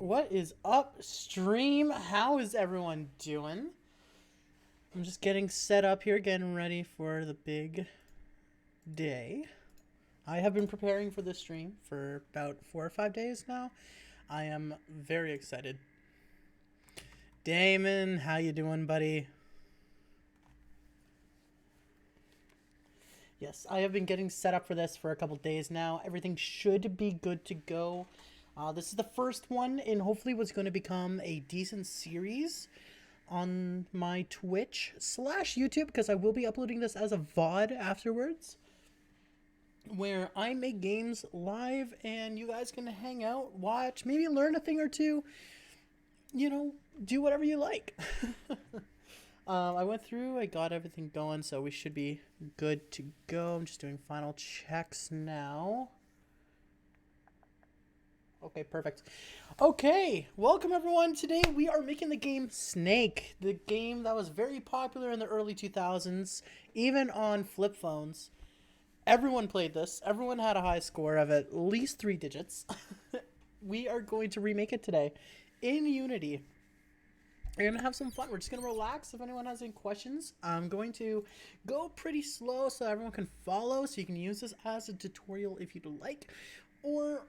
What is up, stream? How is everyone doing? I'm just getting set up here, getting ready for the big day. I have been preparing for this stream for about 4 or 5 days now. I am very excited. Damon, how you doing, buddy? Yes, I have been getting set up for this for a couple days now. Everything should be good to go. This is the first one in hopefully what's going to become a decent series on my Twitch / YouTube, because I will be uploading this as a VOD afterwards, where I make games live and you guys can hang out, watch, maybe learn a thing or two, do whatever you like. I went through, I got everything going, so we should be good to go. I'm just doing final checks now. Okay, perfect. Okay, welcome everyone. Today we are making the game Snake, the game that was very popular in the early 2000s, even on flip phones. Everyone played this. Everyone had a high score of at least 3 digits. We are going to remake it today in Unity. We're going to have some fun. We're just going to relax. If anyone has any questions, I'm going to go pretty slow so everyone can follow, so you can use this as a tutorial if you'd like. Or,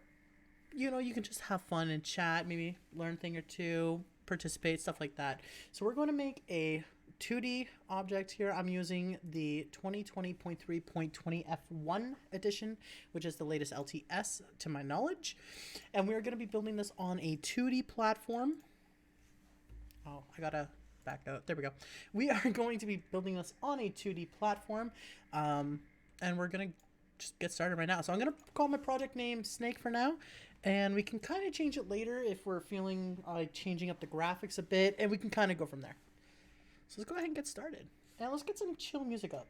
you can just have fun and chat, maybe learn a thing or two, participate, stuff like that. So we're going to make a 2D object here. I'm using the 2020.3.20 F1 edition, which is the latest LTS to my knowledge. And we're going to be building this on a 2D platform. Oh, I gotta back out. There we go. We are going to be building this on a 2D platform, and we're gonna just get started right now. So I'm gonna call my project name Snake for now, and we can kind of change it later if we're feeling like changing up the graphics a bit, and we can kind of go from there. So let's go ahead and get started, and let's get some chill music up.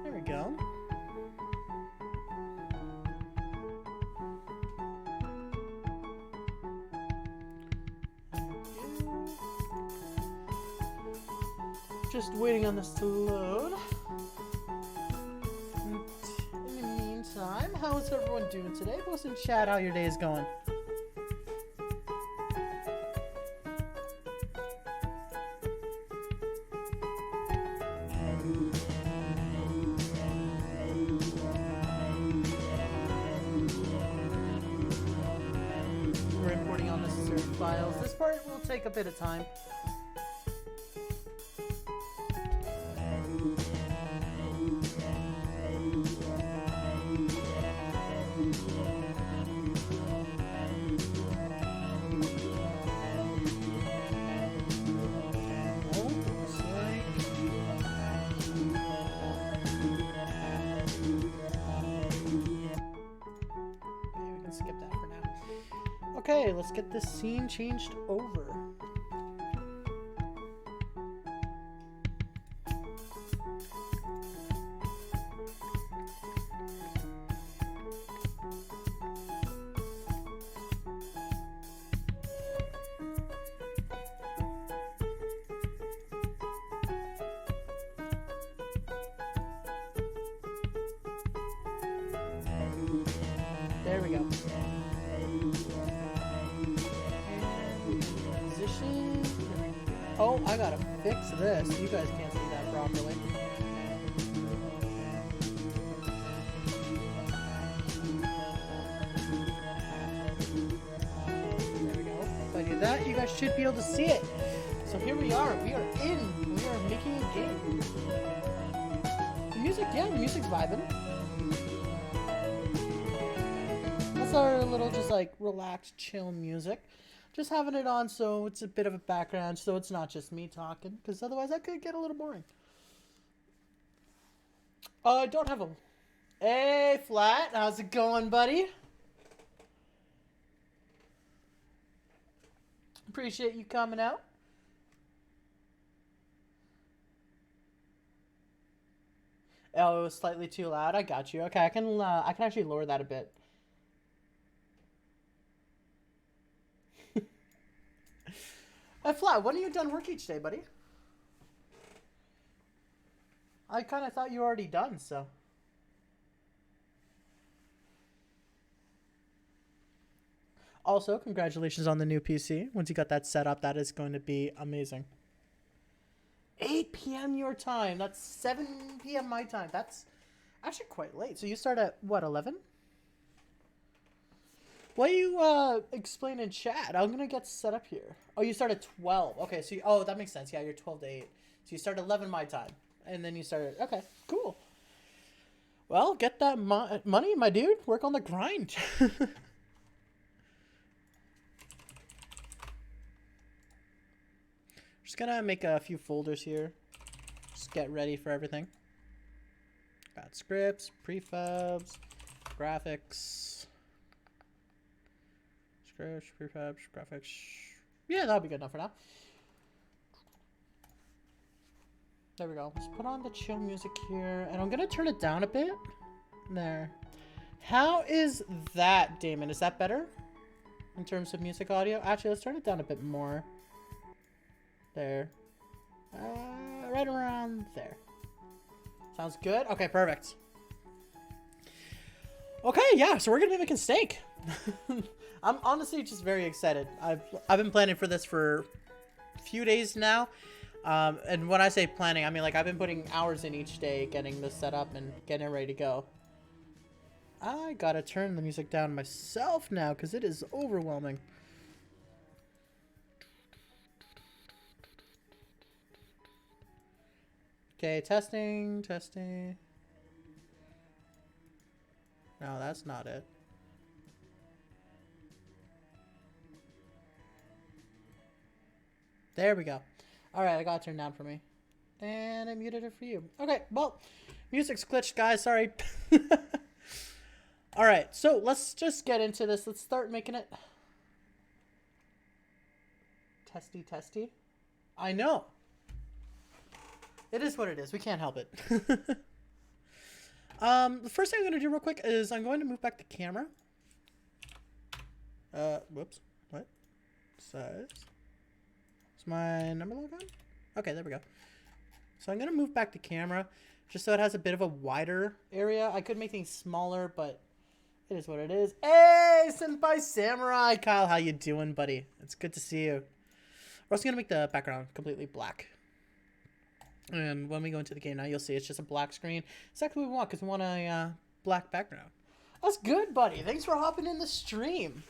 There we go. Just waiting on this to load. And in the meantime, how is everyone doing today? Post in chat how your day is going. We're importing unnecessary files. This part will take a bit of time. Okay, let's get this scene changed over. There we go. Oh, I gotta fix this. You guys can't see that properly. There we go. If I do that, you guys should be able to see it. So here we are. We are making a game. The music's vibing. That's our little just like relaxed, chill music. Just having it on so it's a bit of a background, so it's not just me talking, because otherwise that could get a little boring. I don't have a... Hey, Flat, how's it going, buddy? Appreciate you coming out. Oh, it was slightly too loud. I got you. Okay, I can actually lower that a bit. Flat, when are you done work each day, buddy? I kind of thought you were already done, so. Also, congratulations on the new PC. Once you got that set up, that is going to be amazing. 8 p.m. your time. That's 7 p.m. my time. That's actually quite late. So you start at, what, 11? What do you explain in chat? I'm going to get set up here. Oh, you start at 12. Okay, so oh, that makes sense. Yeah, you're 12 to 8. So you start at 11 my time. And then you start at, okay, cool. Well, get that money, my dude. Work on the grind. Just gonna make a few folders here. Just get ready for everything. Got scripts, prefabs, graphics. Scripts, prefabs, graphics. Yeah, that'll be good enough for now. There we go. Let's put on the chill music here. And I'm gonna turn it down a bit. There. How is that, Damon? Is that better? In terms of music audio? Actually, let's turn it down a bit more. There. Right around there. Sounds good? Okay, perfect. Okay, yeah, so we're gonna be making steak. I'm honestly just very excited. I've been planning for this for a few days now. And when I say planning, I mean like I've been putting hours in each day getting this set up and getting it ready to go. I gotta turn the music down myself now because it is overwhelming. Okay, testing. No, that's not it. There we go. Alright, I got it turned down for me. And I muted it for you. Okay, well, music's glitched, guys. Sorry. Alright, so let's just get into this. Let's start making it. Testy. I know. It is what it is. We can't help it. The first thing I'm going to do real quick is I'm going to move back the camera. Whoops. What? Size. Is my number log on? Okay, there we go. So I'm going to move back the camera just so it has a bit of a wider area. I could make things smaller, but it is what it is. Hey, Senpai Samurai! Kyle, how you doing, buddy? It's good to see you. We're also going to make the background completely black. And when we go into the game now, you'll see it's just a black screen. Exactly what we want, because we want a black background. That's good, buddy. Thanks for hopping in the stream.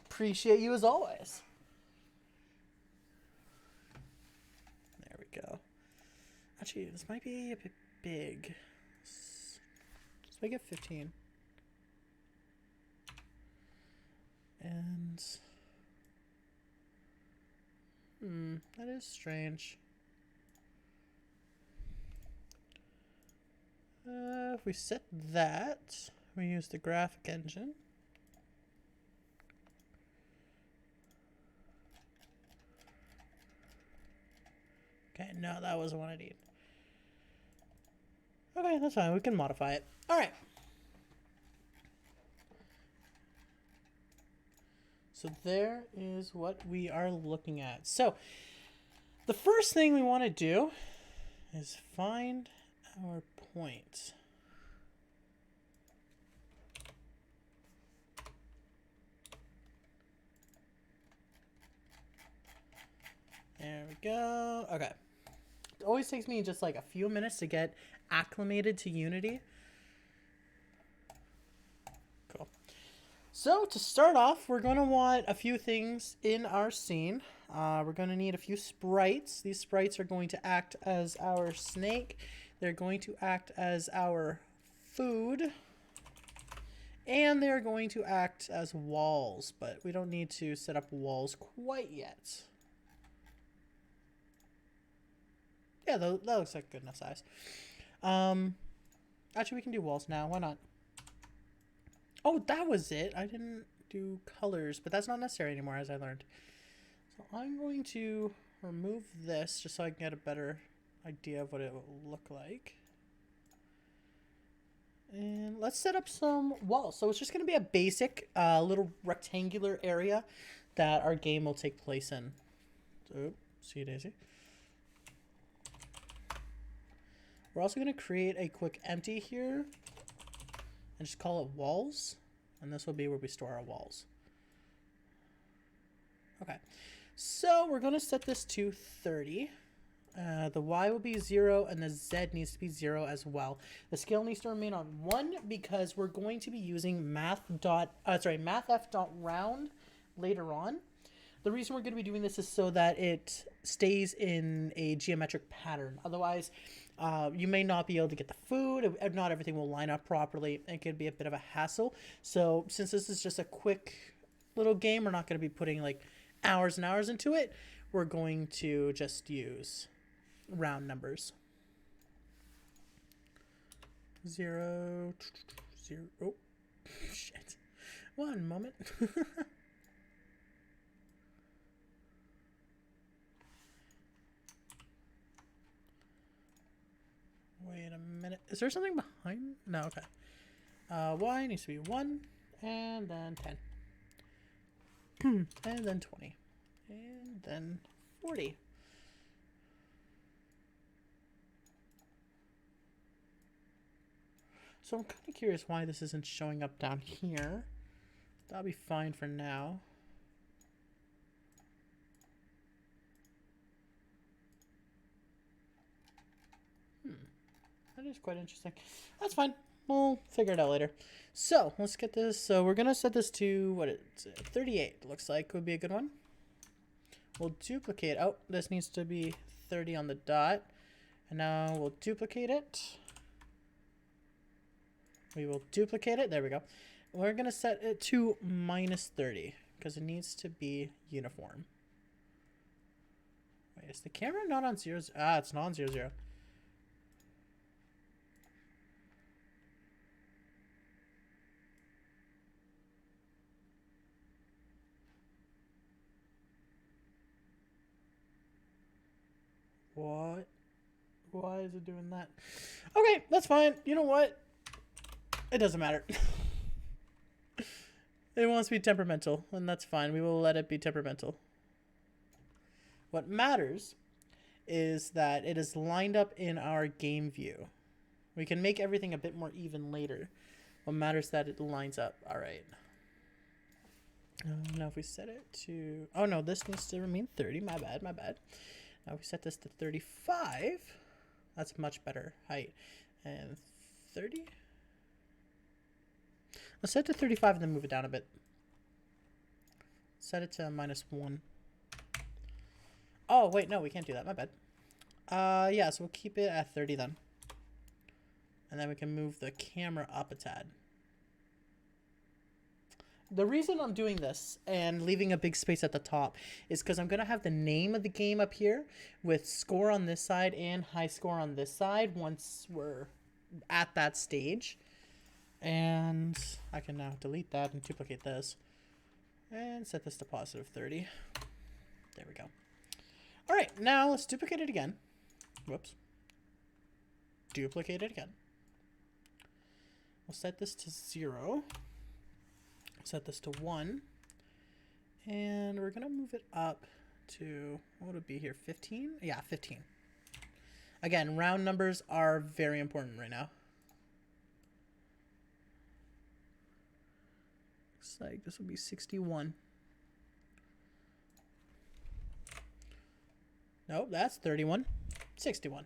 Appreciate you as always. There we go. Actually, this might be a bit big. Let's make it 15. And... that is strange. If we set that, we use the graphic engine. Okay, no, that wasn't what I need. Okay, that's fine. We can modify it. All right. So there is what we are looking at. So the first thing we want to do is find our point. There we go. Okay. It always takes me just like a few minutes to get acclimated to Unity. Cool. So to start off, we're going to want a few things in our scene. We're going to need a few sprites. These sprites are going to act as our snake. They're going to act as our food. And they're going to act as walls, but we don't need to set up walls quite yet. Yeah, that looks like a good enough size. Actually, we can do walls now. Why not? Oh, that was it. I didn't do colors, but that's not necessary anymore, as I learned. So I'm going to remove this just so I can get a better idea of what it will look like. And let's set up some walls. So it's just going to be a basic little rectangular area that our game will take place in. So, see you, Daisy. We're also going to create a quick empty here and just call it walls. And this will be where we store our walls. Okay. So we're going to set this to 30. The Y will be 0 and the Z needs to be 0 as well. The scale needs to remain on 1 because we're going to be using mathf.round later on. The reason we're going to be doing this is so that it stays in a geometric pattern. Otherwise, you may not be able to get the food. Not everything will line up properly. It could be a bit of a hassle. So since this is just a quick little game, we're not going to be putting like hours and hours into it. We're going to just use round numbers. 0, 0. Oh, shit. 1 moment. Wait a minute. Is there something behind? No, okay. Y needs to be 1, and then 10. And then 20. And then 40. So I'm kind of curious why this isn't showing up down here. That'll be fine for now. That is quite interesting. That's fine. We'll figure it out later. So let's get this. So we're gonna set this to what is it? 38. Looks like would be a good one. We'll duplicate. Oh, this needs to be 30 on the dot. And now we'll duplicate it. We will duplicate it. There we go. We're gonna set it to -30 because it needs to be uniform. Wait, is the camera not on 0? Ah, it's not on 0, 0. What? Why is it doing that? Okay, that's fine. You know what? It doesn't matter. It wants to be temperamental, and that's fine. We will let it be temperamental. What matters is that it is lined up in our game view. We can make everything a bit more even later. What matters is that it lines up. All right. Now if we set it to... Oh, no, this needs to remain 30. My bad, my bad. Now if we set this to 35, that's much better height. And 30? Let's set it to 35 and then move it down a bit. Set it to -1. Oh, wait, no, we can't do that. My bad. Yeah, so we'll keep it at 30 then. And then we can move the camera up a tad. The reason I'm doing this and leaving a big space at the top is because I'm going to have the name of the game up here with score on this side and high score on this side once we're at that stage. And I can now delete that and duplicate this and set this to +30. There we go. All right, now let's duplicate it again. Whoops. Duplicate it again. We'll set this to 0. Set this to 1. And we're going to move it up to, what would it be here, 15? Yeah, 15. Again, round numbers are very important right now. Looks like this will be 61. Nope, that's 31. 61.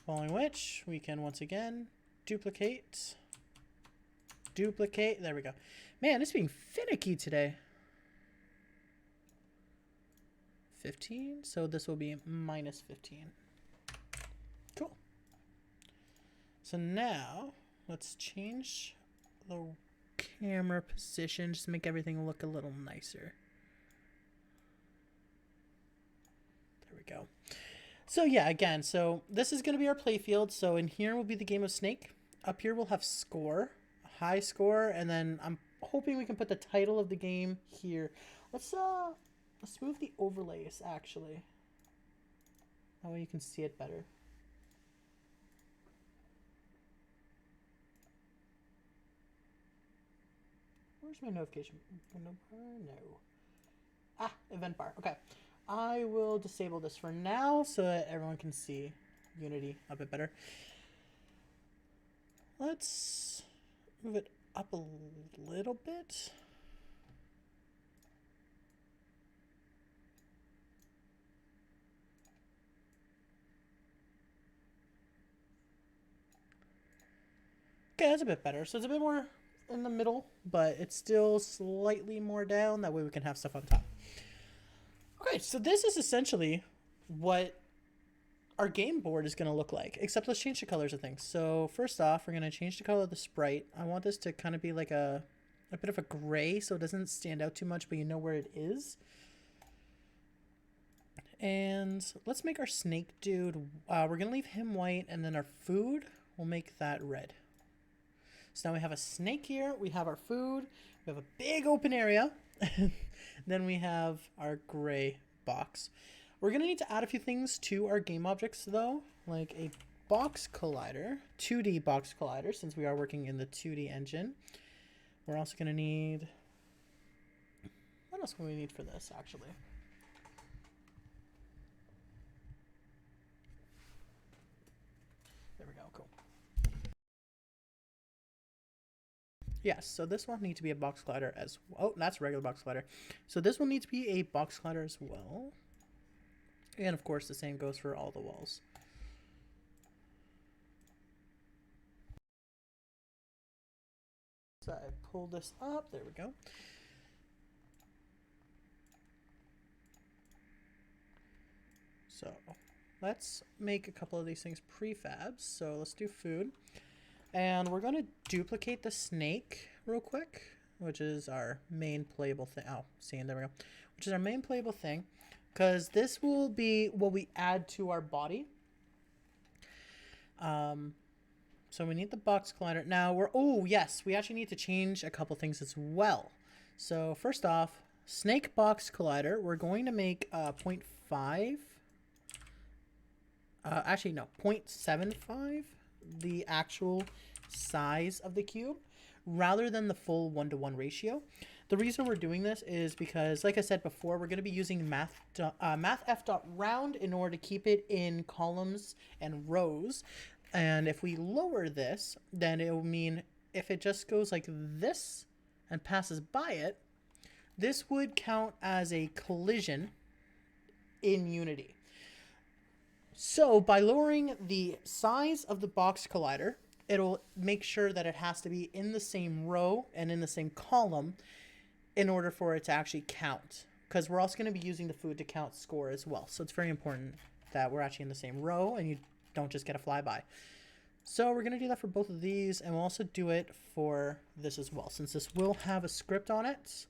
Following which, we can once again duplicate. Duplicate. There we go. Man, it's being finicky today. 15. So this will be -15. Cool. So now, let's change the camera position just to make everything look a little nicer. There we go. So yeah, again, so this is going to be our playfield. So in here will be the game of Snake. Up here we'll have score, high score, and then I'm hoping we can put the title of the game here. Let's move the overlays actually. That way you can see it better. Where's my notification window bar? No. Ah, event bar. Okay. I will disable this for now so that everyone can see Unity a bit better. Let's move it up a little bit. Okay, that's a bit better. So it's a bit more in the middle, but it's still slightly more down. That way we can have stuff on top. Okay, so this is essentially what our game board is going to look like, except let's change the colors of things. So first off, we're going to change the color of the sprite. I want this to kind of be like a bit of a gray so it doesn't stand out too much, but you know where it is. And let's make our snake dude, we're going to leave him white, and then our food, we'll make that red. So now we have a snake here, we have our food, we have a big open area, then we have our gray box. We're going to need to add a few things to our game objects though, like a box collider, 2D box collider, since we are working in the 2D engine. We're also going to need, what else will we need for this actually? There we go, cool. Yes, so this one needs to be a box collider as well. Oh, that's a regular box collider. So this one needs to be a box collider as well. And of course the same goes for all the walls. So I pull this up, there we go. So let's make a couple of these things prefabs. So let's do food. And we're going to duplicate the snake real quick, which is our main playable thing. Oh, see, there we go. Which is our main playable thing, because this will be what we add to our body. So we need the box collider. Now oh yes, we actually need to change a couple things as well. So first off, snake box collider, we're going to make 0.5. Actually, no, 0.75, the actual size of the cube, rather than the full 1-to-1 ratio. The reason we're doing this is because, like I said before, we're going to be using mathf.round in order to keep it in columns and rows. And if we lower this, then it will mean if it just goes like this and passes by it, this would count as a collision in Unity. So by lowering the size of the box collider, it'll make sure that it has to be in the same row and in the same column in order for it to actually count. Because we're also going to be using the food to count score as well. So it's very important that we're actually in the same row and you don't just get a flyby. So we're going to do that for both of these, and we'll also do it for this as well. Since this will have a script on it,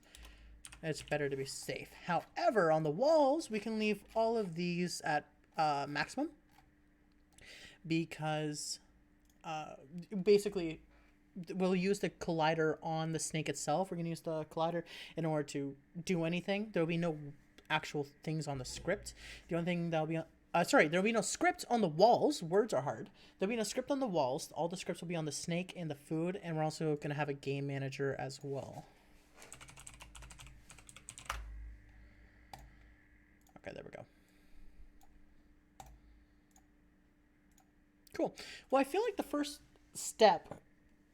it's better to be safe. However, on the walls, we can leave all of these at maximum, because basically we'll use the collider on the snake itself. We're going to use the collider in order to do anything. There'll be no actual things on the script. The only thing that'll be there'll be no script on the walls. Words are hard. There'll be no script on the walls. All the scripts will be on the snake and the food, and we're also going to have a game manager as well. Okay, there we go. Cool. Well, I feel like the first step,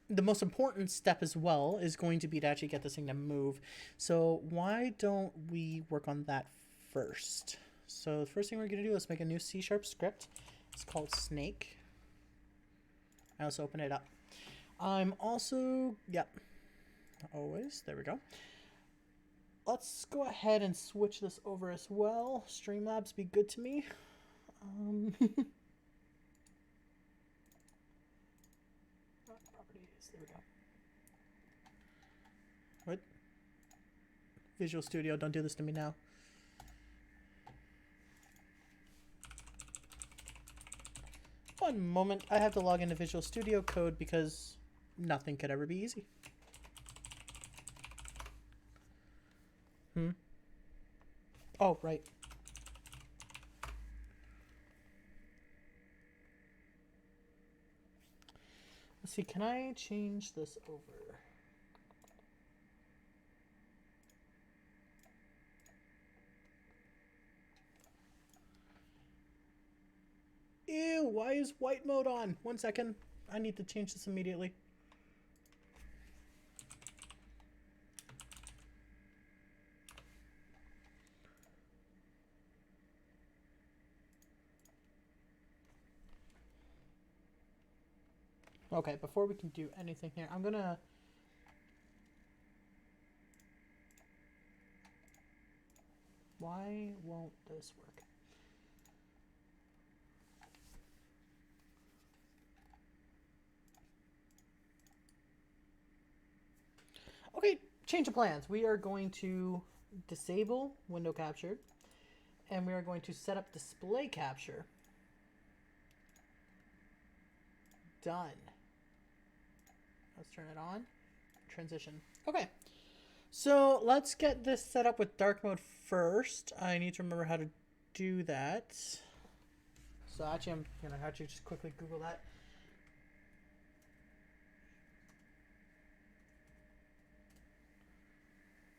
the most important step as well, is going to be to actually get this thing to move. So why don't we work on that first? So the first thing we're going to do is make a new C# script. It's called Snake. I also open it up. I'm also, yep, always, there we go. Let's go ahead and switch this over as well. Streamlabs be good to me. Properties, there we go. What? Visual Studio, don't do this to me now. One moment, I have to log into Visual Studio Code because nothing could ever be easy. Oh, right. Let's see, can I change this over? Ew, why is white mode on? 1 second. I need to change this immediately. Okay, before we can do anything here, I'm gonna... Why won't this work? Okay, change of plans. We are going to disable window capture, and we are going to set up display capture. Done. Let's turn it on. Transition. Okay. So let's get this set up with dark mode first. I need to remember how to do that. So actually, I'm going to actually just quickly Google that.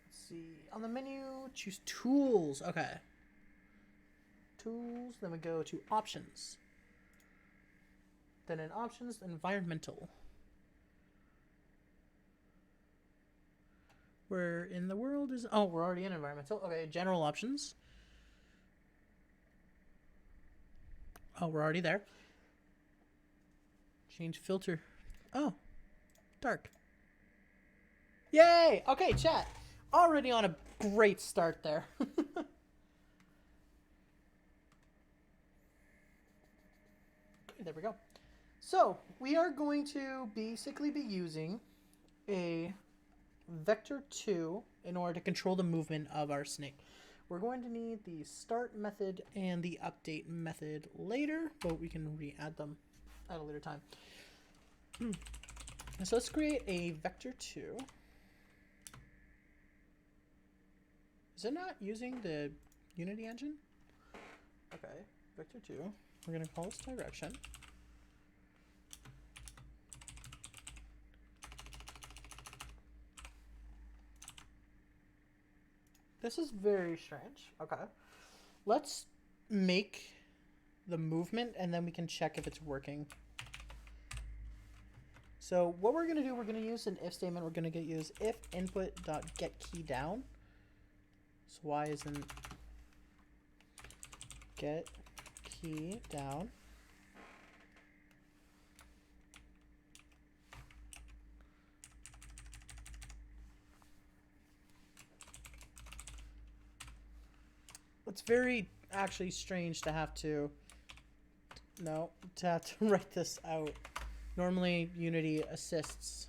Let's see. On the menu, choose tools. Okay. Tools. Then we go to options. Then in options, environmental. Where in the world is... Oh, we're already in environmental. Okay, general options. Oh, we're already there. Change filter. Oh, dark. Yay! Okay, chat. Already on a great start there. Okay, there we go. So, we are going to basically be using a vector 2 in order to control the movement of our snake. We're going to need the start method and the update method later, but we can re-add them at a later time. So let's create a vector 2. Is it not using the Unity engine? Okay, vector 2. We're going to call this direction. This is very strange. Okay. Let's make the movement and then we can check if it's working. So what we're going to do, we're going to use an if statement. We're going to use if input.getKeyDown. So y isn't get key down. It's very actually strange to have to write this out. Normally Unity assists.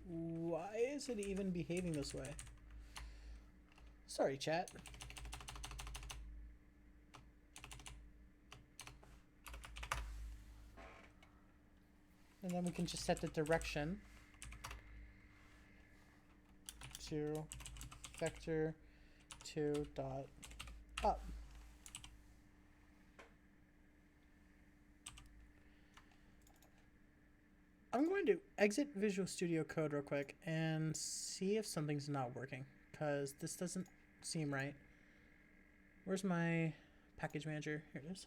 Why is it even behaving this way? Sorry, chat. And then we can just set the direction to vector 2 dot up. I'm going to exit Visual Studio Code real quick and see if something's not working, because this doesn't seem right. Where's my package manager? Here it is.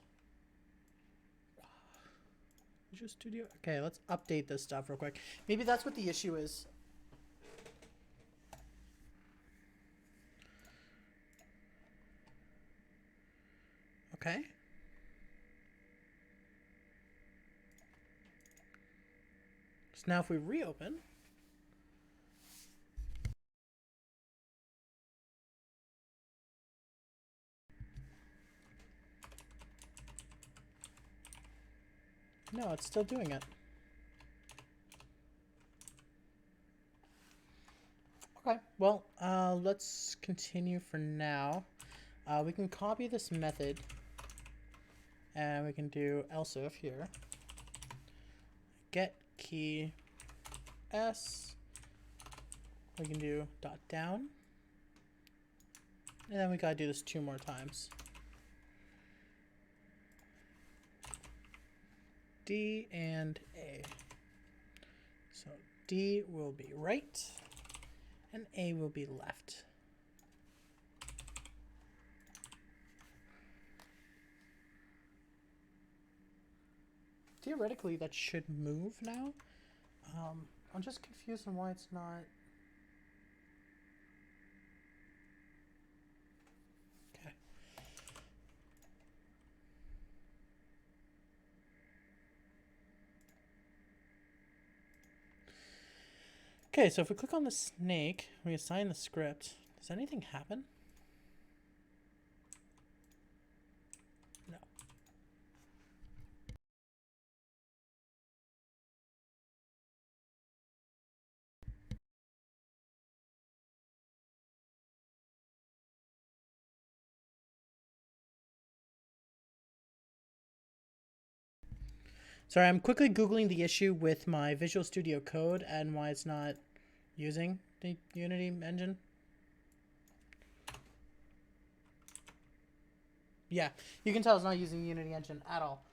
Visual Studio. Okay, let's update this stuff real quick. Maybe that's what the issue is. Okay. So now if we reopen, no, it's still doing it. Okay, well, let's continue for now. We can copy this method and we can do else if here. Get key s. We can do dot down. And then we gotta do this 2 more times. D and A. So D will be right and A will be left. Theoretically, that should move now. I'm just confused on why it's not. Okay. Okay, so if we click on the snake, we assign the script. Does anything happen? No. Sorry, I'm quickly Googling the issue with my Visual Studio Code and why it's not using the Unity engine. Yeah, you can tell it's not using the Unity engine at all.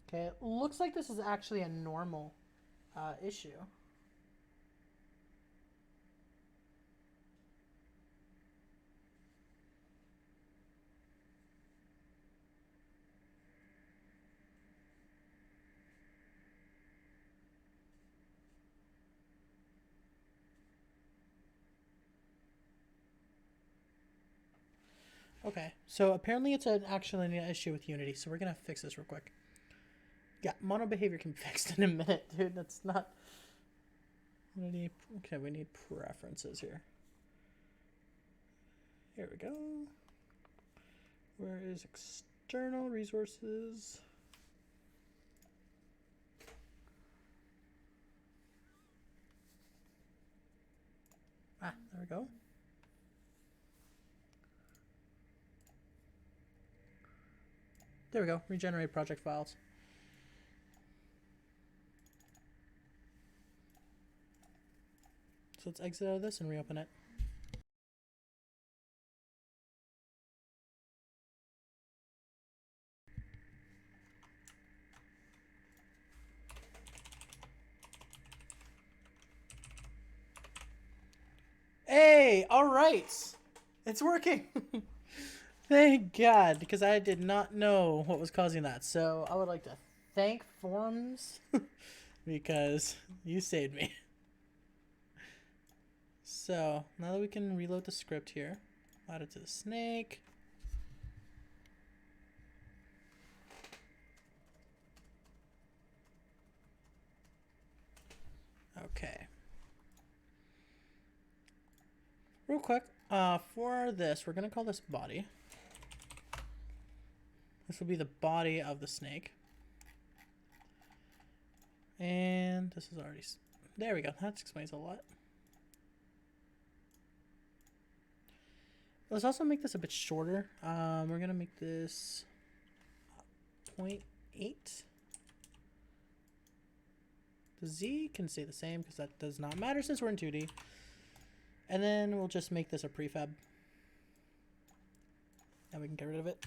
Okay, it looks like this is actually a normal issue. Okay, so apparently it's actually an issue with Unity, so we're gonna fix this real quick. Yeah, mono behavior can be fixed in a minute, dude. That's not. Okay, we need preferences here. Here we go. Where is external resources? Ah, there we go. There we go. Regenerate project files. So let's exit out of this and reopen it. Hey, all right. It's working. Thank God, because I did not know what was causing that. So I would like to thank Forums because you saved me. So now that we can reload the script here, add it to the snake. Okay. Real quick, for this, we're going to call this body. This will be the body of the snake. And this is already... There we go. That explains a lot. Let's also make this a bit shorter. We're going to make this 0.8. The Z can stay the same because that does not matter since we're in 2D. And then we'll just make this a prefab. And we can get rid of it.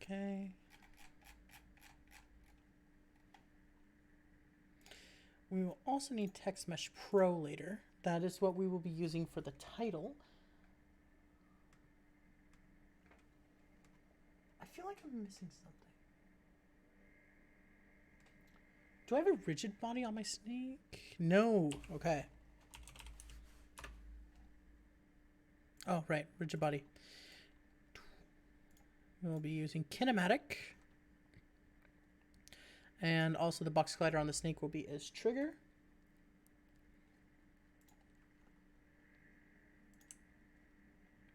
Okay. We will also need Text Mesh Pro later. That is what we will be using for the title. I feel like I'm missing something. Do I have a rigid body on my snake? No. Okay. Oh, right. Rigid body. We'll be using kinematic. And also the box collider on the snake will be as trigger.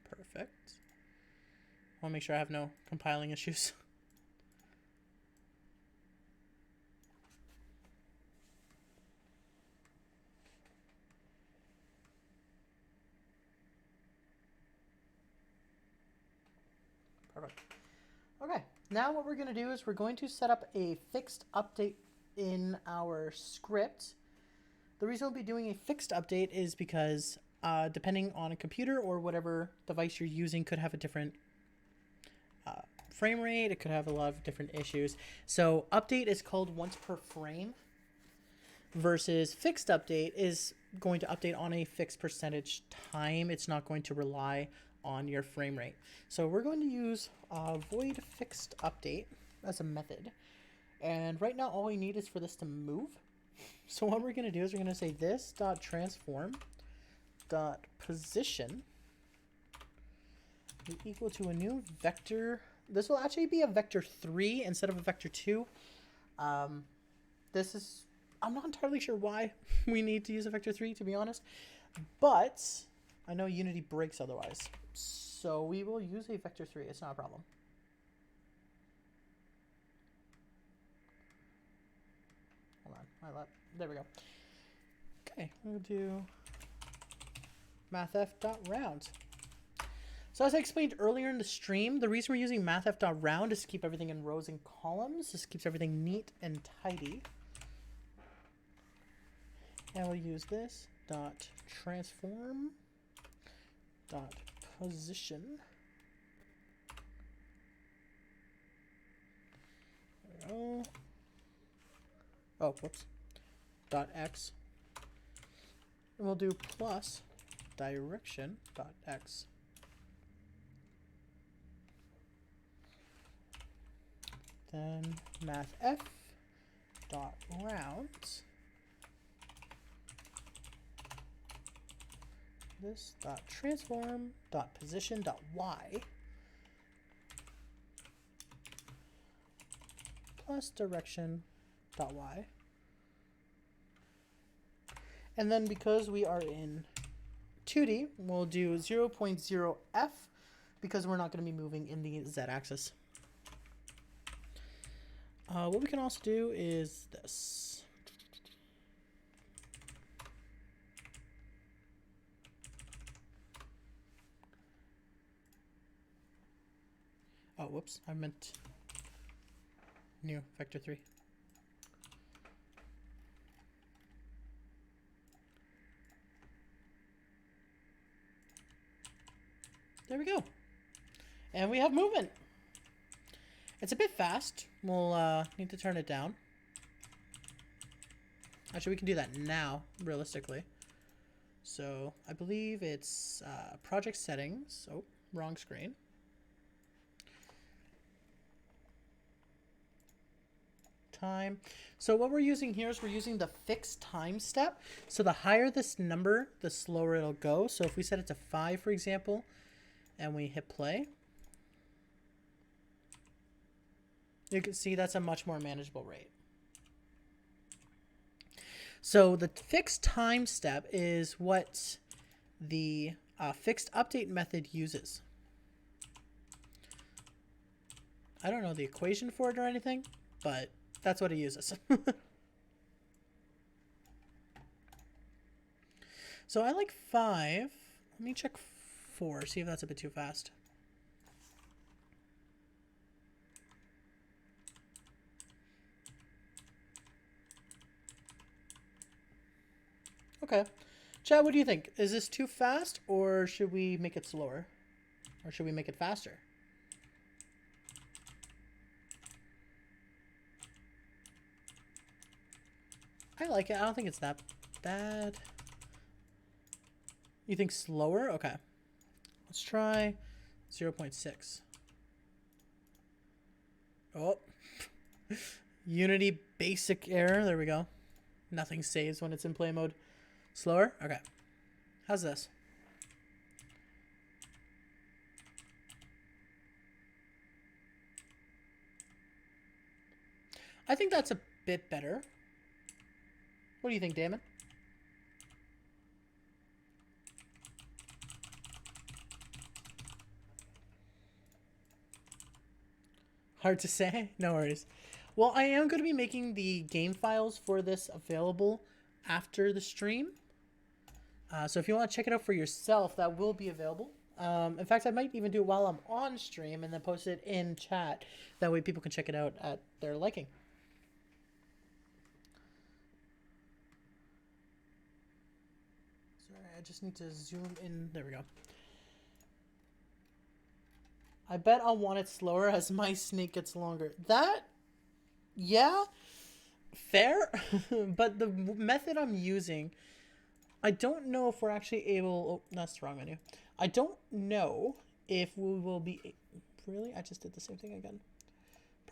Perfect. I want to make sure I have no compiling issues. Perfect. Okay, now what we're going to do is we're going to set up a fixed update in our script. The reason we'll be doing a fixed update is because depending on a computer or whatever device you're using could have a different frame rate. It could have a lot of different issues. So update is called once per frame versus fixed update is going to update on a fixed percentage time. It's not going to rely on your frame rate. So we're going to use void fixed update. as a method. And right now all we need is for this to move. So what we're going to do is we're going to say this dot transform dot position is equal to a new vector. This will actually be a vector 3 instead of a vector 2. This is, I'm not entirely sure why we need to use a vector 3, to be honest, but I know Unity breaks otherwise. So we will use a vector 3. It's not a problem. Hold on. There we go. Okay, we'll do mathf.round. So as I explained earlier in the stream, the reason we're using mathf.round is to keep everything in rows and columns. This keeps everything neat and tidy. And we'll use this dot transform dot position. There we go. Oh, whoops. Dot x. And we'll do plus direction dot x. Then mathf dot round. This dot transform dot position dot y plus direction dot y. And then because we are in 2D, we'll do 0.0f because we're not going to be moving in the z-axis. What we can also do is this. Oh, whoops, I meant new vector 3. There we go. And we have movement. It's a bit fast. We'll need to turn it down. Actually, we can do that now, realistically. So I believe it's project settings. Oh, wrong screen. Time. So what we're using here is we're using the fixed time step. So the higher this number, the slower it'll go. So if we set it to 5, for example, and we hit play, you can see that's a much more manageable rate. So the fixed time step is what the fixed update method uses. I don't know the equation for it or anything, but that's what it uses. So I like 5. Let me check 4, see if that's a bit too fast. Okay. Chad, what do you think? Is this too fast, or should we make it slower? Or should we make it faster? I like it. I don't think it's that bad. You think slower? Okay. Let's try 0.6. Oh. Unity basic error. There we go. Nothing saves when it's in play mode. Slower? Okay. How's this? I think that's a bit better. What do you think, Damon? Hard to say? No worries. Well, I am going to be making the game files for this available after the stream. So if you want to check it out for yourself, that will be available. In fact, I might even do it while I'm on stream and then post it in chat. That way people can check it out at their liking. Sorry, I just need to zoom in. There we go. I bet I'll want it slower as my snake gets longer. That, yeah, fair. But the method I'm using, I don't know if we're actually able... Oh, that's the wrong menu. I don't know if we will be... Really? I just did the same thing again.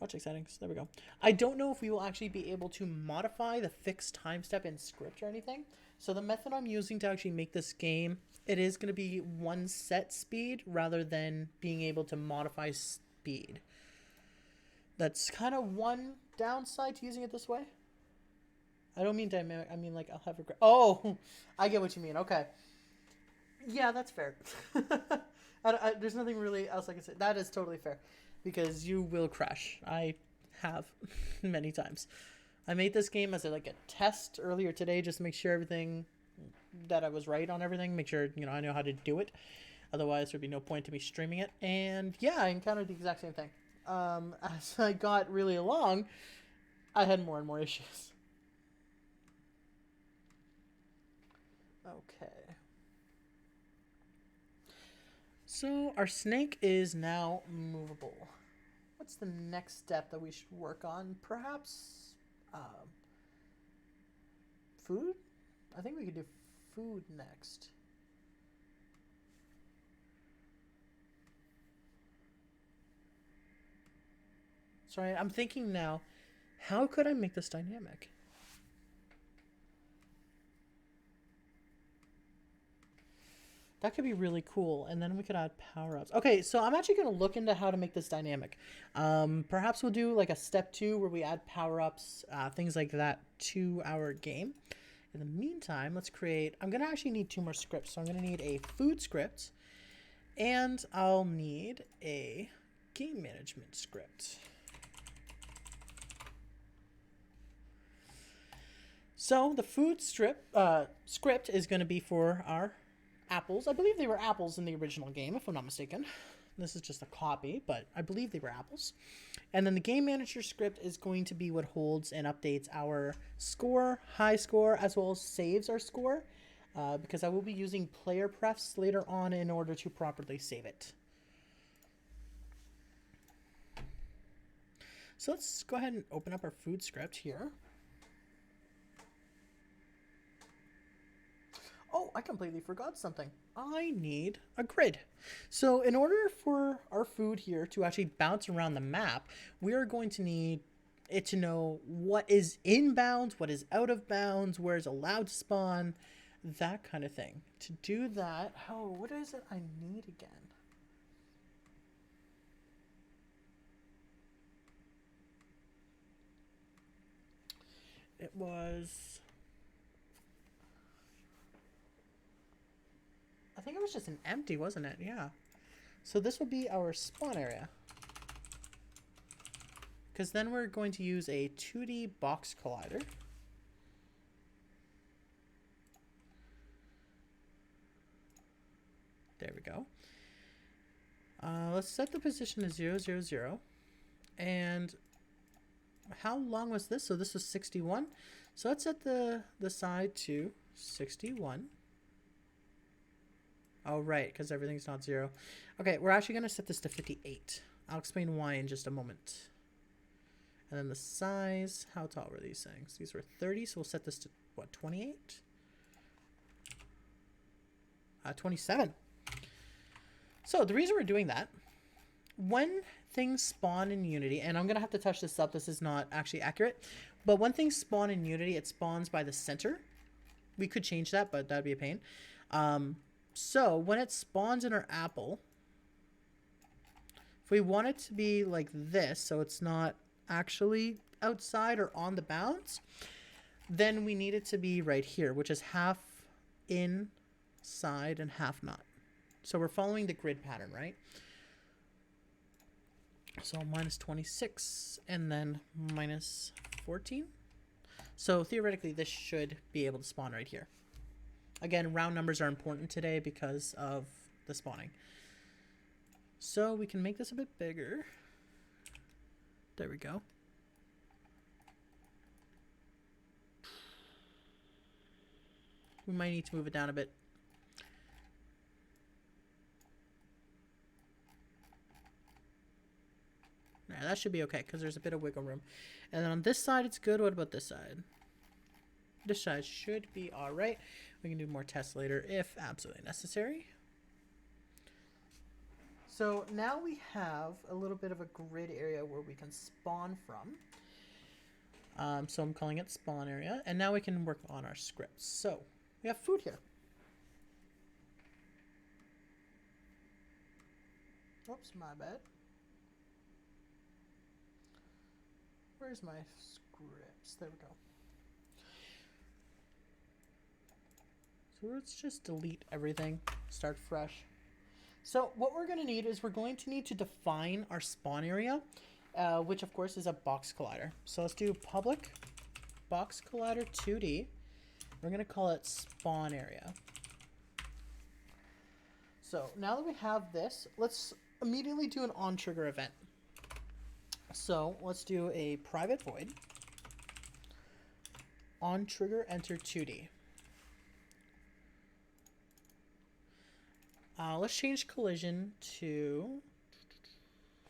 Project settings. There we go. I don't know if we will actually be able to modify the fixed time step in script or anything. So the method I'm using to actually make this game, it is going to be one set speed rather than being able to modify speed. That's kind of one downside to using it this way. I don't mean dynamic. I mean, like, I'll have a... Oh, I get what you mean. Okay. Yeah, that's fair. There's nothing really else I can say. That is totally fair. Because you will crash. I have many times. I made this game as a test earlier today, just to make sure everything... that I was right on everything. Make sure, I know how to do it. Otherwise, there'd be no point to me streaming it. And, yeah, I encountered the exact same thing. As I got really along, I had more and more issues. Okay. So our snake is now movable. What's the next step that we should work on? Perhaps food? I think we could do food next. Sorry, I'm thinking now, how could I make this dynamic? That could be really cool, and then we could add power-ups. Okay, so I'm actually going to look into how to make this dynamic. Perhaps we'll do like a step 2 where we add power-ups, things like that to our game. In the meantime, let's create... I'm going to actually need 2 more scripts. So I'm going to need a food script, and I'll need a game management script. So the food script is going to be for our apples. I believe they were apples in the original game, if I'm not mistaken. This is just a copy, but I believe they were apples. And then the game manager script is going to be what holds and updates our score, high score, as well as saves our score, because I will be using player prefs later on in order to properly save it. So let's go ahead and open up our food script here. Oh, I completely forgot something. I need a grid. So in order for our food here to actually bounce around the map, we are going to need it to know what is in bounds, what is out of bounds, where is allowed to spawn, that kind of thing. To do that, oh, what is it I need again? It was... I think it was just an empty, wasn't it? Yeah. So this will be our spawn area. Because then we're going to use a 2D box collider. There we go. Let's set the position to 0, 0, 0. And how long was this? So this was 61. So let's set the side to 61. Oh, right, because everything's not 0. Okay, we're actually going to set this to 58. I'll explain why in just a moment. And then the size, how tall were these things? These were 30, so we'll set this to, what, 28? 27. So the reason we're doing that, when things spawn in Unity, and I'm going to have to touch this up, this is not actually accurate, but when things spawn in Unity, it spawns by the center. We could change that, but that'd be a pain. So when it spawns in our apple, if we want it to be like this, so it's not actually outside or on the bounds, then we need it to be right here, which is half inside and half not. So we're following the grid pattern, right? So minus 26 and then minus 14. So theoretically, this should be able to spawn right here. Again, round numbers are important today because of the spawning. So we can make this a bit bigger. There we go. We might need to move it down a bit. Yeah, that should be okay because there's a bit of wiggle room. And then on this side, it's good. What about this side? This side should be all right. We can do more tests later if absolutely necessary. So now we have a little bit of a grid area where we can spawn from. So I'm calling it spawn area. And now we can work on our scripts. So we have food here. Oops, my bad. Where's my scripts? There we go. So let's just delete everything, start fresh. So what we're going to need is we're going to need to define our spawn area, which of course is a box collider. So let's do public box collider 2D. We're going to call it spawn area. So now that we have this, let's immediately do an on trigger event. So let's do a private void on trigger enter 2D. Let's change collision to.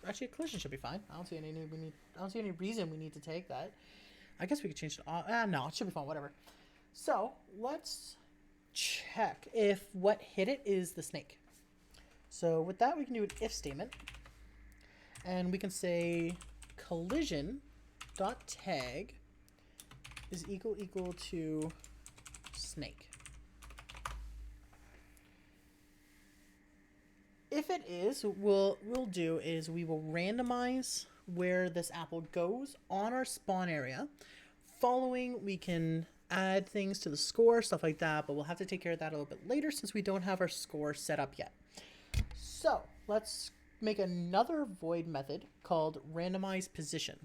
Actually, collision should be fine. I don't see any reason we need to take that. I guess we could change it. No, it should be fine. Whatever. So let's check if what hit it is the snake. So with that, we can do an if statement, and we can say collision dot tag is equal to snake. If it is, we'll do is we will randomize where this apple goes on our spawn area. Following, we can add things to the score, stuff like that, but we'll have to take care of that a little bit later since we don't have our score set up yet. So let's make another void method called randomize position.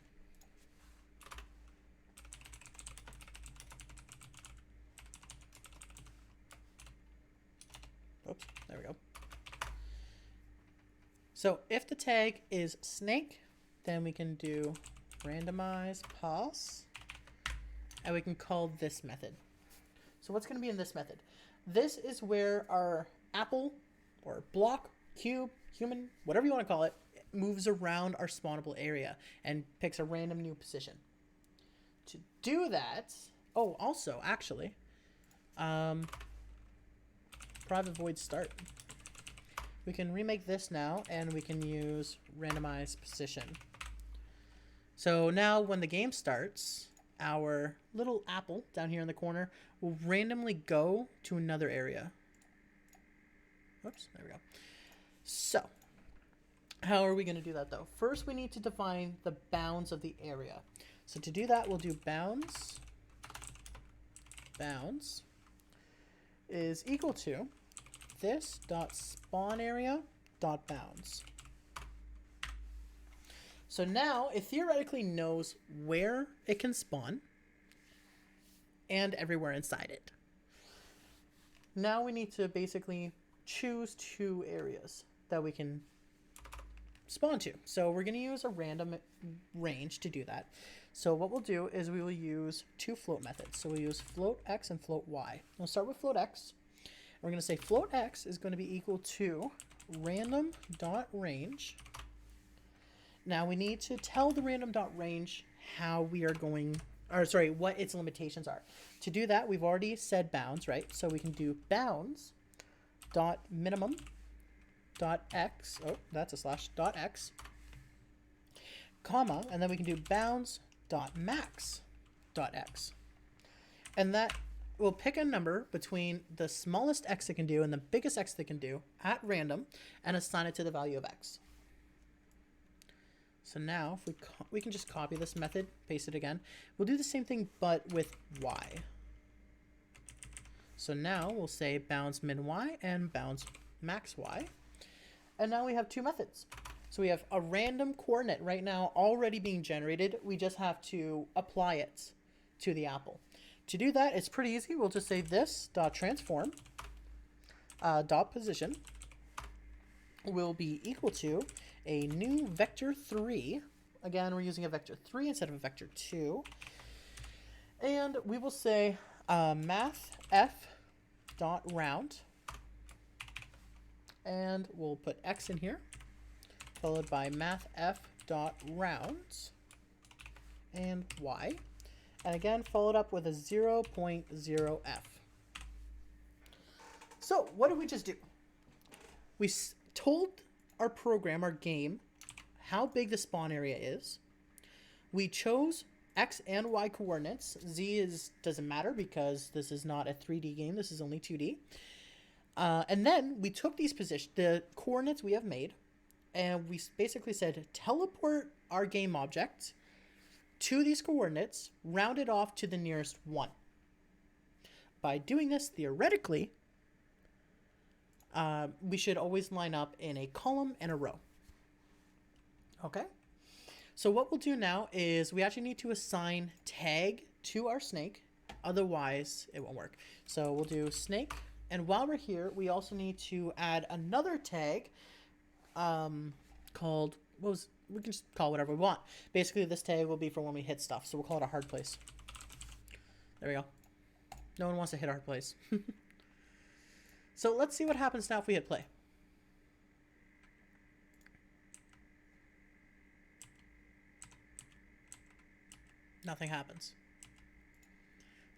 Oops, there we go. So if the tag is snake, then we can do randomize pos, and we can call this method. So what's going to be in this method? This is where our apple or block, cube, human, whatever you want to call it, moves around our spawnable area and picks a random new position. To do that, oh, also, actually, private void start. We can remake this now, and we can use randomize position. So now when the game starts, our little apple down here in the corner will randomly go to another area. Oops, there we go. So how are we going to do that, though? First, we need to define the bounds of the area. So to do that, we'll do bounds is equal to this dot spawn area dot bounds. So now it theoretically knows where it can spawn and everywhere inside it. Now we need to basically choose two areas that we can spawn to. So we're going to use a random range to do that. So what we'll do is we will use two float methods. So we'll use float x and float y. We'll start with float x. We're going to say float x is going to be equal to random.range. Now we need to tell the random.range how we are going, or sorry, what its limitations are. To do that, we've already said bounds, right? So we can do bounds dot minimum dot x, oh, that's a slash, dot x, comma, and then we can do bounds dot max dot x. And that will pick a number between the smallest x it can do and the biggest x it can do at random and assign it to the value of x. So now if we can just copy this method, paste it again. We'll do the same thing but with y. So now we'll say bounds min y and bounds max y. And now we have two methods. So we have a random coordinate right now already being generated. We just have to apply it to the apple. To do that, it's pretty easy. We'll just say this dot transform dot position will be equal to a new vector 3. Again, we're using a vector 3 instead of a vector 2. And we will say math f dot round. And we'll put x in here, followed by math f dot rounds and y. And again, followed up with a 0.0f. So what did we just do? We told our program, our game, how big the spawn area is. We chose X and Y coordinates. Z doesn't matter because this is not a 3D game. This is only 2D. And then we took the coordinates we have made, and we basically said teleport our game object to these coordinates, round it off to the nearest one. By doing this, theoretically, we should always line up in a column and a row. Okay? So what we'll do now is we actually need to assign tag to our snake. Otherwise, it won't work. So we'll do snake. And while we're here, we also need to add another tag called, we can just call it whatever we want. Basically, this tag will be for when we hit stuff. So we'll call it a hard place. There we go. No one wants to hit a hard place. So let's see what happens now if we hit play. Nothing happens.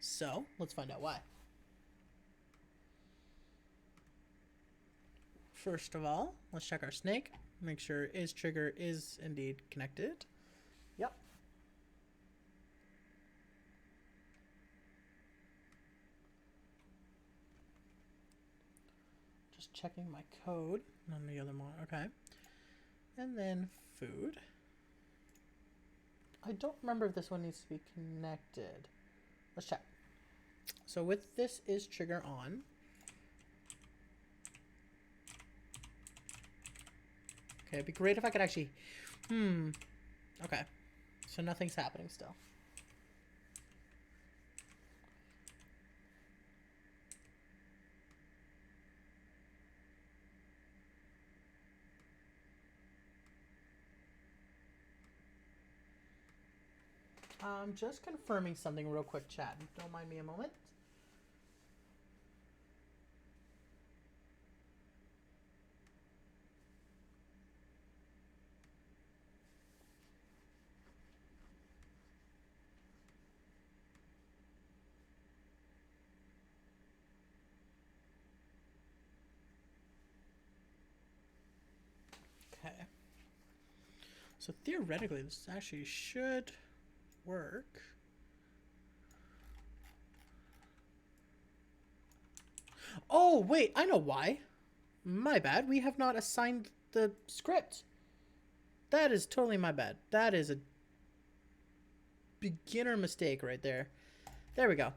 So let's find out why. First of all, let's check our snake. Make sure his trigger is indeed connected. Yep. Just checking my code on the other one. Okay. And then food. I don't remember if this one needs to be connected. Let's check. So with this is trigger on. Okay, it'd be great if I could actually... Okay. So nothing's happening still. I'm just confirming something real quick, chat. Don't mind me a moment. Okay. So theoretically, this actually should work. Oh, wait, I know why. My bad. We have not assigned the script. That is totally my bad. That is a beginner mistake right there. There we go.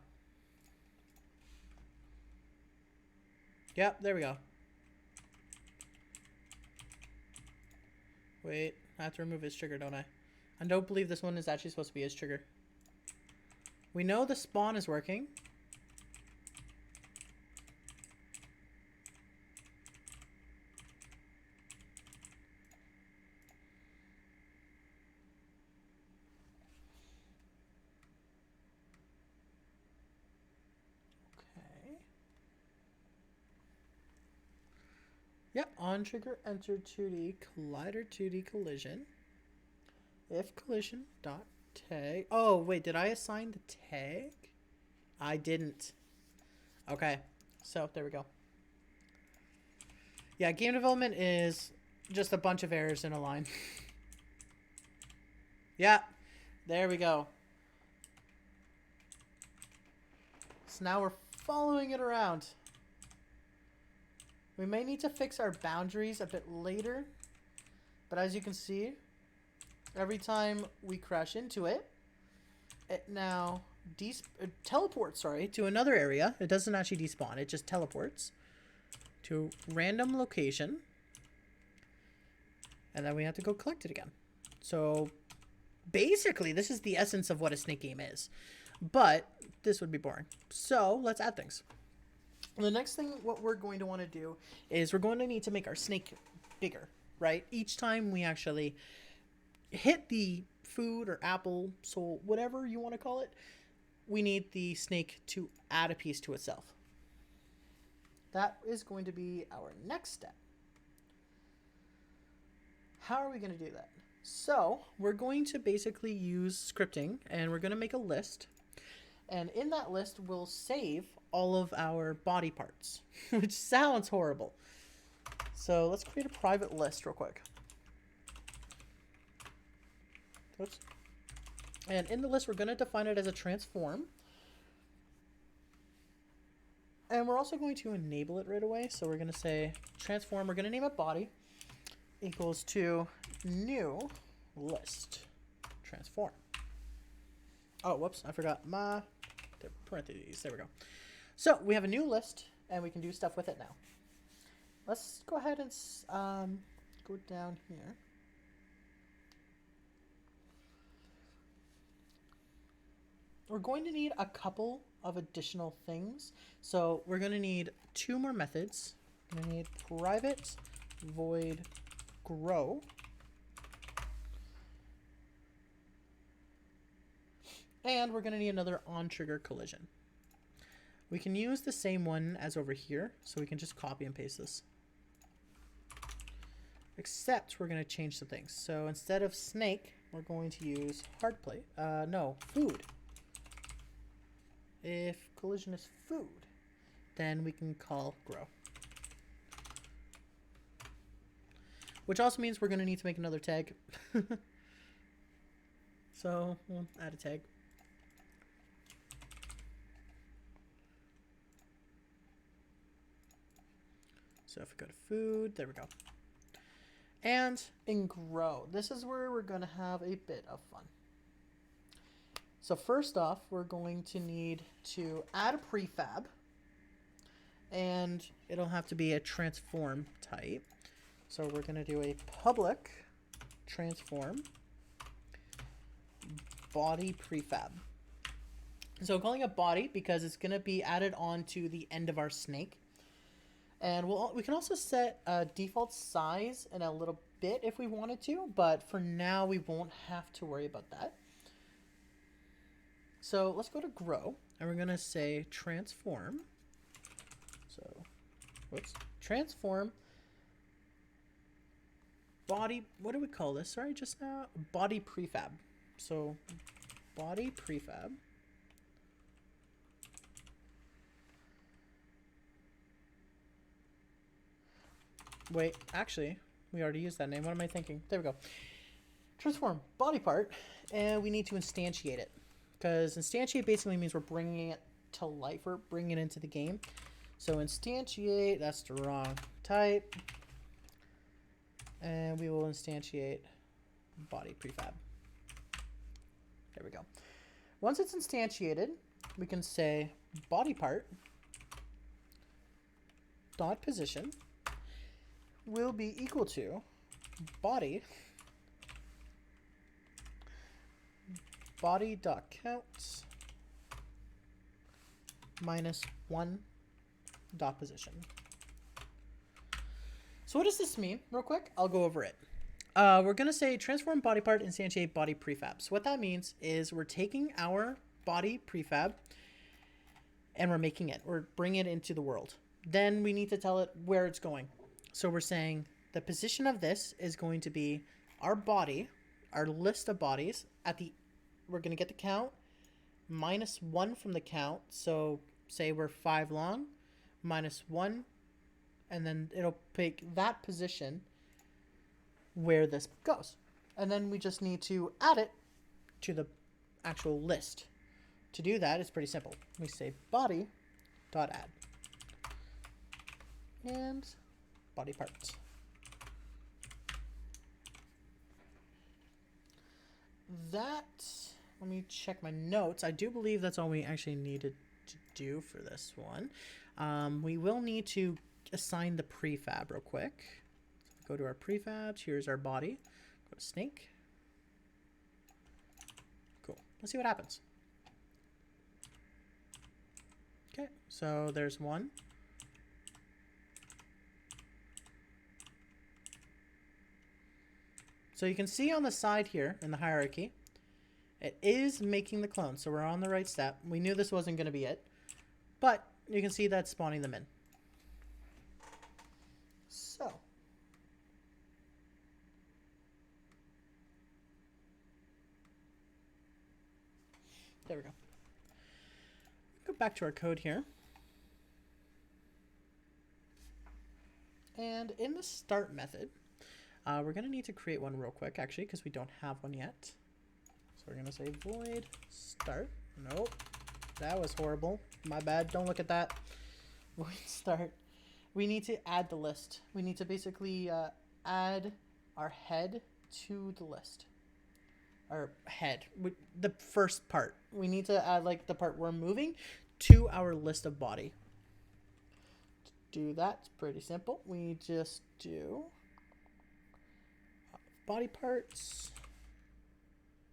Yep, there we go. Wait, I have to remove his trigger, don't I? I don't believe this one is actually supposed to be his trigger. We know the spawn is working. Okay. Yep, on trigger, enter 2D, collider 2D collision. If collision dot tag. Oh, wait, did I assign the tag? I didn't. Okay, so there we go. Yeah, game development is just a bunch of errors in a line. Yeah, there we go. So now we're following it around. We may need to fix our boundaries a bit later, but as you can see, every time we crash into it, it now teleports, to another area. It doesn't actually despawn. It just teleports to a random location. And then we have to go collect it again. So basically, this is the essence of what a snake game is. But this would be boring. So let's add things. The next thing what we're going to want to do is we're going to need to make our snake bigger, right? Each time we actually hit the food or apple, soul, whatever you want to call it, we need the snake to add a piece to itself. That is going to be our next step. How are we going to do that? So we're going to basically use scripting, and we're going to make a list. And in that list, we'll save all of our body parts, which sounds horrible. So let's create a private list real quick. Oops. And in the list, we're going to define it as a transform. And we're also going to enable it right away. So we're going to say transform. We're going to name it body equals to new list transform. Oh, whoops. I forgot my parentheses. There we go. So we have a new list and we can do stuff with it now. Let's go ahead and go down here. We're going to need a couple of additional things. So we're going to need 2 more methods. We're going to need private void grow. And we're going to need another on trigger collision. We can use the same one as over here, so we can just copy and paste this. Except we're going to change some things. So instead of snake, we're going to use hard plate. No, food. If collision is food, then we can call grow. Which also means we're going to need to make another tag. So we'll add a tag. So if we go to food, there we go. And in grow, this is where we're going to have a bit of fun. So first off, we're going to need to add a prefab, and it'll have to be a transform type. So we're going to do a public transform body prefab. So calling it body because it's going to be added on to the end of our snake. And we can also set a default size in a little bit if we wanted to, but for now we won't have to worry about that. So let's go to grow, and we're going to say transform. So, whoops, transform body, what do we call this? Sorry, just now, body prefab. So body prefab. Wait, actually, we already used that name. What am I thinking? There we go. Transform body part, and we need to instantiate it. Because instantiate basically means we're bringing it to life, or bringing it into the game. So instantiate, that's the wrong type. And we will instantiate body prefab. There we go. Once it's instantiated, we can say body part dot position will be equal to body dot count minus 1 dot position. So what does this mean? Real quick, I'll go over it. We're going to say transform body part, instantiate body prefab. So what that means is we're taking our body prefab and we're making it. We're bringing it into the world. Then we need to tell it where it's going. So we're saying the position of this is going to be our body, our list of bodies. We're going to get the count minus 1 from the count. So say we're 5 long, minus 1, and then it'll pick that position where this goes. And then we just need to add it to the actual list. To do that, it's pretty simple. We say body dot add and body parts. That, let me check my notes. I do believe that's all we actually needed to do for this one. We will need to assign the prefab real quick. So go to our prefabs. Here's our body. Go to snake. Cool. Let's see what happens. Okay, so there's 1. So you can see on the side here in the hierarchy, it is making the clone. So we're on the right step. We knew this wasn't going to be it, but you can see that's spawning them in. So there we go. Go back to our code here. And in the start method, we're going to need to create one real quick, actually, because we don't have one yet. So we're going to say void start. Nope. That was horrible. My bad. Don't look at that. Void start. We need to add the list. We need to basically add our head to the list. Our head. The first part. We need to add like the part we're moving to our list of body. To do that, it's pretty simple. We just do body parts,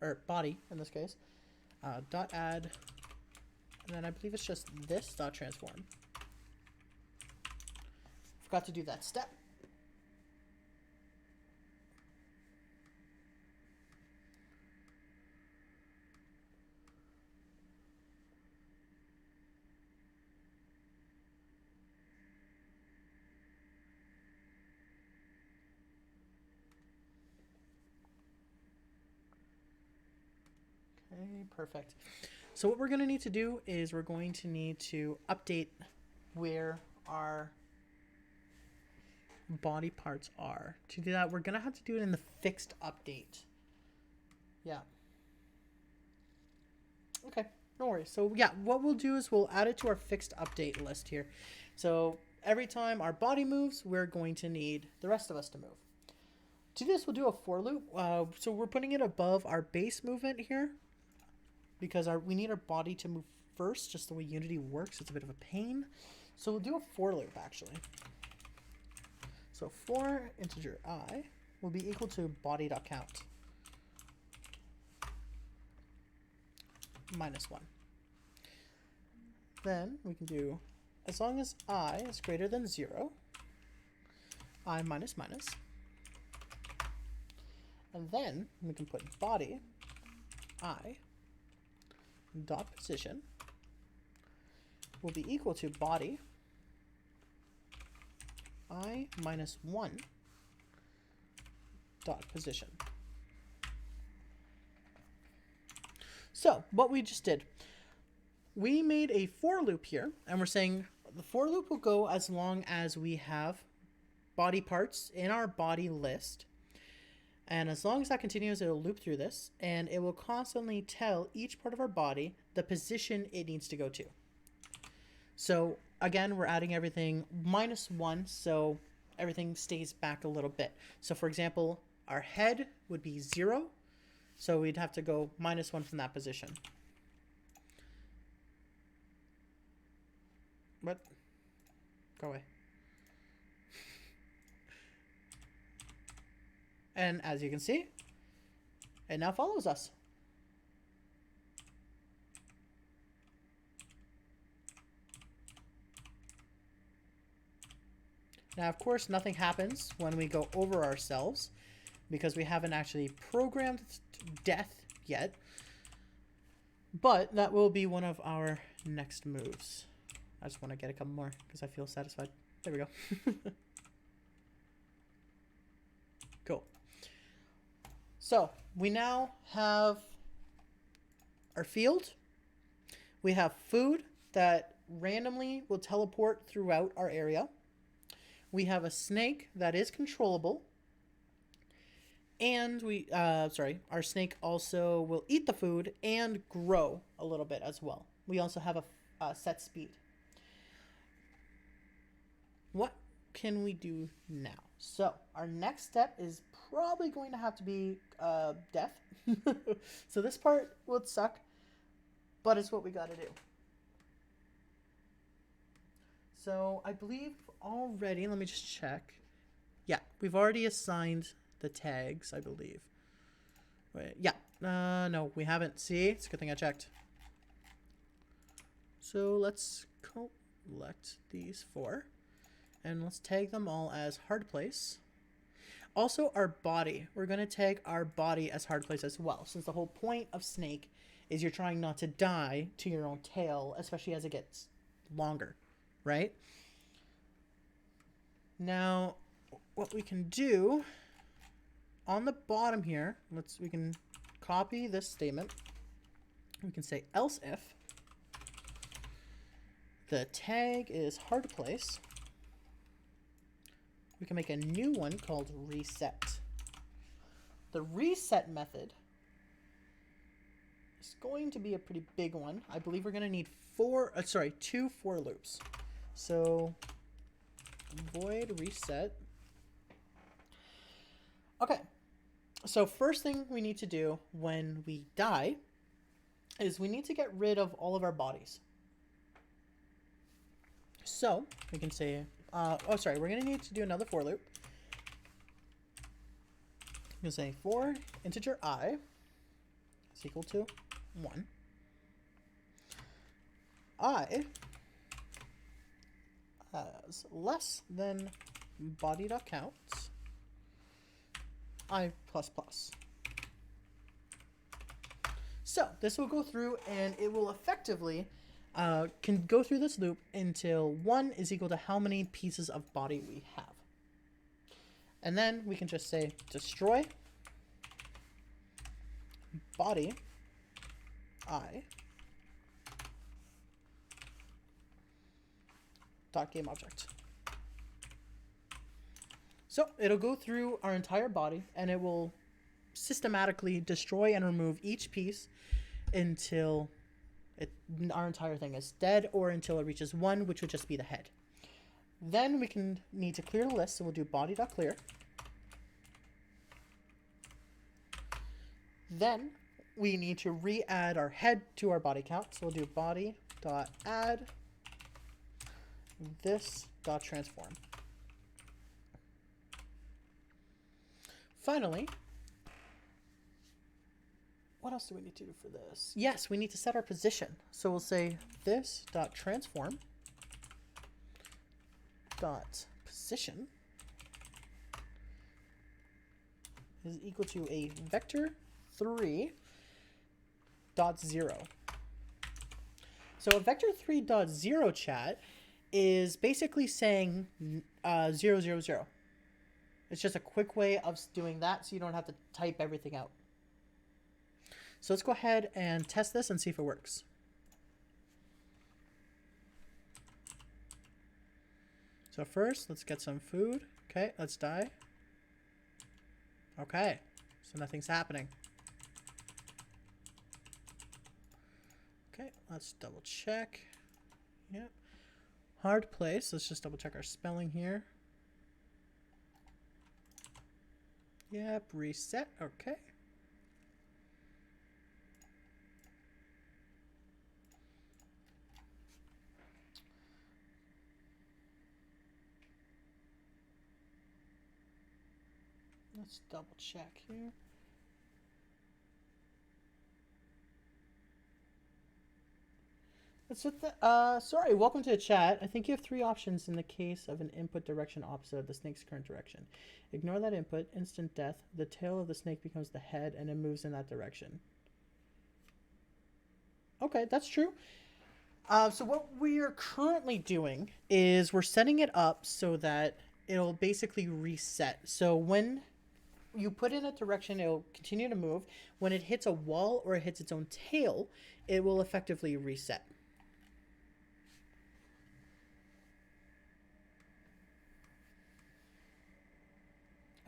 or body in this case, dot add, and then I believe it's just this dot transform. Forgot to do that step. Okay, perfect. So what we're going to need to do is we're going to need to update where our body parts are. To do that, we're going to have to do it in the fixed update. Yeah. Okay, no worries. So yeah, what we'll do is we'll add it to our fixed update list here. So every time our body moves, we're going to need the rest of us to move. To do this, we'll do a for loop. So we're putting it above our base movement here because we need our body to move first, just the way Unity works. It's a bit of a pain. So we'll do a for loop, actually. So for integer I will be equal to body.count minus 1. Then we can do, as long as I is greater than 0, I minus minus. And then we can put body I dot position will be equal to body I minus 1 dot position. So what we just did, we made a for loop here, and we're saying the for loop will go as long as we have body parts in our body list. And as long as that continues, it'll loop through this, and it will constantly tell each part of our body the position it needs to go to. So again, we're adding everything minus 1, so everything stays back a little bit. So for example, our head would be 0, so we'd have to go minus 1 from that position. What? Go away. And as you can see, it now follows us. Now, of course, nothing happens when we go over ourselves because we haven't actually programmed death yet. But that will be one of our next moves. I just want to get a couple more because I feel satisfied. There we go. Cool. So we now have our field. We have food that randomly will teleport throughout our area. We have a snake that is controllable. And our snake also will eat the food and grow a little bit as well. We also have a set speed. What can we do now? So our next step is probably going to have to be death. So this part would suck, but it's what we got to do. So I believe already, let me just check. Yeah, we've already assigned the tags, I believe. Wait, yeah, no, we haven't. See, it's a good thing I checked. So let's collect these 4. And let's tag them all as hard place. Also, our body. We're going to tag our body as hard place as well, since the whole point of Snake is you're trying not to die to your own tail, especially as it gets longer, right? Now, what we can do on the bottom here, we can copy this statement. We can say else if the tag is hard place. we can make a new one called reset. The reset method is going to be a pretty big one. I believe we're going to need 2 for loops. So void reset. Okay. So first thing we need to do when we die is we need to get rid of all of our bodies. So we can say, we're going to need to do another for loop. I'm going to say for integer I is equal to 1. I as less than body.count I++. So this will go through and it will effectively can go through this loop until 1 is equal to how many pieces of body we have. And then we can just say destroy body I dot game object. So it'll go through our entire body and it will systematically destroy and remove each piece until our entire thing is dead, or until it reaches 1, which would just be the head. Then we need to clear the list, so we'll do body.clear. Then we need to re-add our head to our body count, so we'll do body.add this.transform. Finally, what else do we need to do for this? Yes, we need to set our position. So we'll say this.transform .position is equal to a vector 3 .0. So a vector 3 .0 chat is basically saying 0, 0, 0. It's just a quick way of doing that so you don't have to type everything out. So let's go ahead and test this and see if it works. So first, let's get some food. Okay, let's die. Okay, so nothing's happening. Okay, let's double check. Yep. Hard place. Let's just double check our spelling here. Yep, reset. Okay. Let's double check here. Let's hit the, sorry, welcome to the chat. I think you have 3 options in the case of an input direction opposite of the snake's current direction. Ignore that input, instant death. The tail of the snake becomes the head and it moves in that direction. Okay, that's true. So what we are currently doing is we're setting it up so that it'll basically reset. So when you put in a direction, it'll continue to move. When it hits a wall or it hits its own tail, it will effectively reset.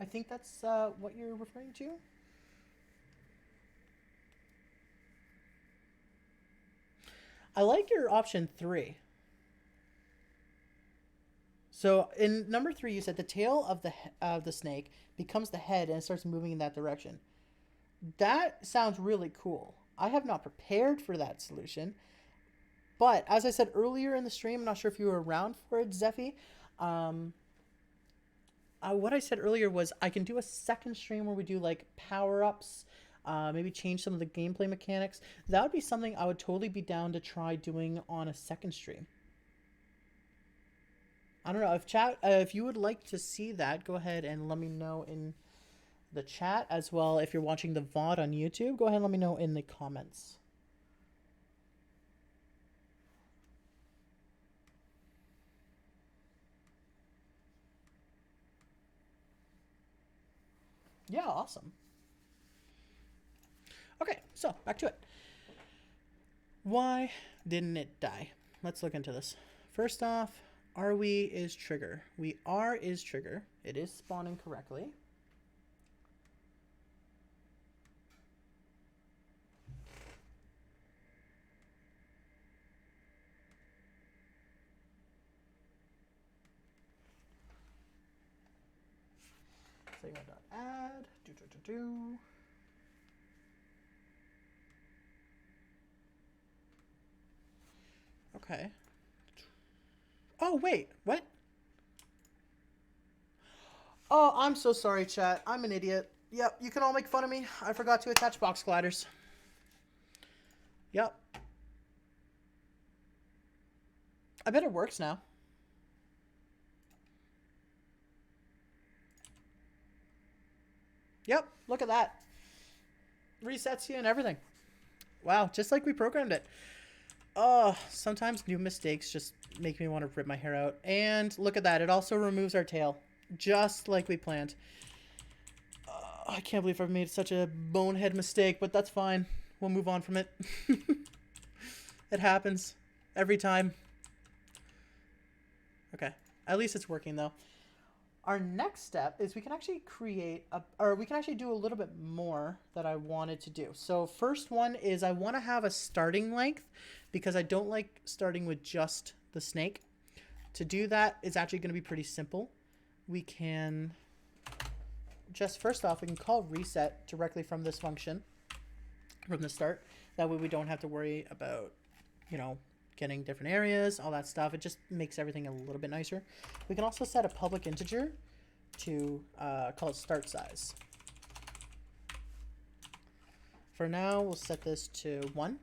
I think that's what you're referring to. I like your option 3. So in number 3, you said the tail of the snake becomes the head and it starts moving in that direction. That sounds really cool. I have not prepared for that solution. But as I said earlier in the stream, I'm not sure if you were around for it, Zephy. What I said earlier was I can do a second stream where we do like power-ups, maybe change some of the gameplay mechanics. That would be something I would totally be down to try doing on a second stream. I don't know if chat, if you would like to see that, go ahead and let me know in the chat as well. If you're watching the VOD on YouTube, go ahead and let me know in the comments. Yeah, awesome. Okay, so back to it. Why didn't it die? Let's look into this. First off, Are we is trigger. We are is trigger. It is spawning correctly. Segment.add. Do. Okay. Oh, wait. What? Oh, I'm so sorry, chat. I'm an idiot. Yep, you can all make fun of me. I forgot to attach box colliders. Yep. I bet it works now. Yep, look at that. Resets you and everything. Wow, just like we programmed it. Oh, sometimes new mistakes just make me want to rip my hair out. And look at that. It also removes our tail. Just like we planned. I can't believe I've made such a bonehead mistake, but that's fine. We'll move on from it. It happens. Every time. Okay. At least it's working, though. Our next step is we can actually create we can actually do a little bit more that I wanted to do. So first one is I want to have a starting length because I don't like starting with just the snake. To do that, it's actually going to be pretty simple. We can just first off, we can call reset directly from this function from the start. That way we don't have to worry about, you know, getting different areas, all that stuff. It just makes everything a little bit nicer. We can also set a public integer to call it start size. For now, we'll set this to 1.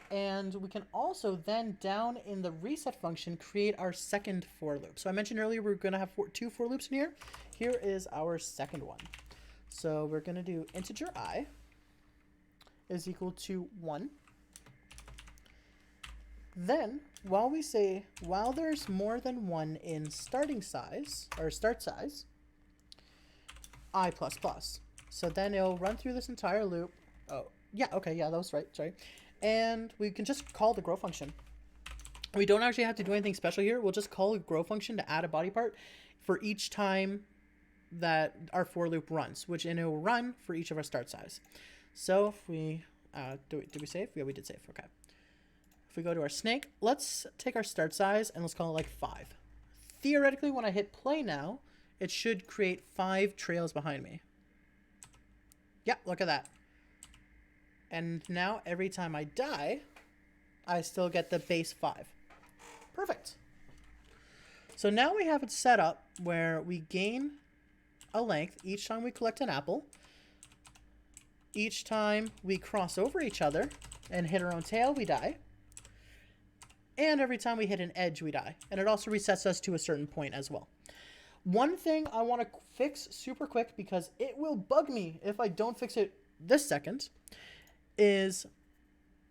And we can also then down in the reset function create our second for loop. So I mentioned earlier we're going to have 2 for loops in here. Here is our second one. So we're going to do integer I is equal to 1. Then, while there's more than 1 in starting size, or start size, I++. So then it'll run through this entire loop. Oh, yeah, okay, yeah, that was right, sorry. And we can just call the grow function. We don't actually have to do anything special here. We'll just call a grow function to add a body part for each time that our for loop runs, which it will run for each of our start size. So if we, did we save? Yeah, we did save, okay. If we go to our snake, let's take our start size and let's call it like 5. Theoretically, when I hit play now, it should create 5 trails behind me. Yeah, look at that. And now every time I die, I still get the base 5. Perfect. So now we have it set up where we gain a length each time we collect an apple. Each time we cross over each other and hit our own tail, we die. And every time we hit an edge, we die. And it also resets us to a certain point as well. One thing I want to fix super quick, because it will bug me if I don't fix it this second, is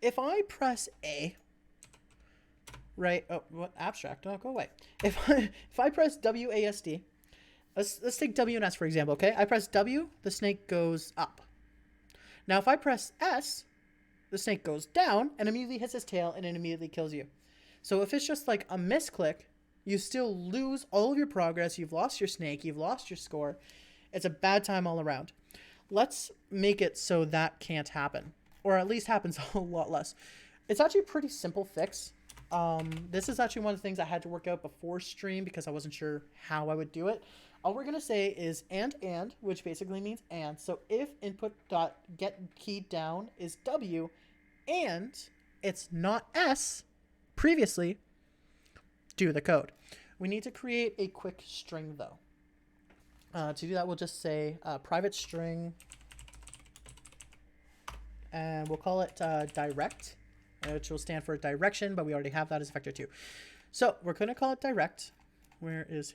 if I press A, right? Oh, what? Abstract? Oh, go away. If I press WASD, let's take W and S for example, okay? I press W, the snake goes up. Now if I press S, the snake goes down and immediately hits his tail and it immediately kills you. So if it's just like a misclick, you still lose all of your progress. You've lost your snake. You've lost your score. It's a bad time all around. Let's make it so that can't happen, or at least happens a lot less. It's actually a pretty simple fix. This is actually one of the things I had to work out before stream because I wasn't sure how I would do it. All we're going to say is and, which basically means and. So if input.getKeyDown is W and it's not S previously, do the code. We need to create a quick string though. To do that, we'll just say private string, and we'll call it direct, which will stand for direction, but we already have that as vector 2. So we're going to call it direct. Here it is.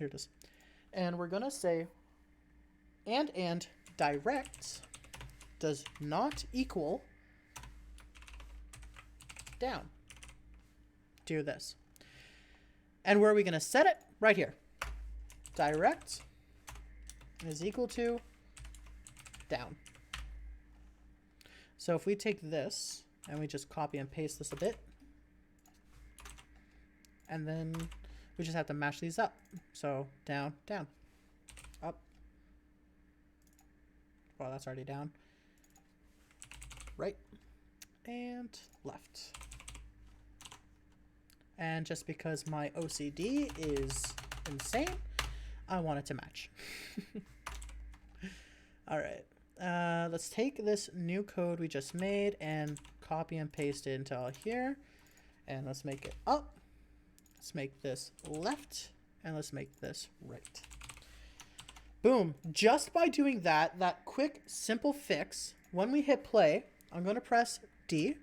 And we're going to say and direct does not equal down. Do this. And where are we going to set it? Right here. Direct is equal to down. So if we take this and we just copy and paste this a bit, and then We just have to mash these up. So down, down, up. Well, that's already down. Right and left. And just because my OCD is insane, I want it to match. All right. Let's take this new code we just made and copy and paste it into all here. And let's make it up. Let's make this left. And let's make this right. Boom. Just by doing that, that quick, simple fix, when we hit play, I'm going to press D.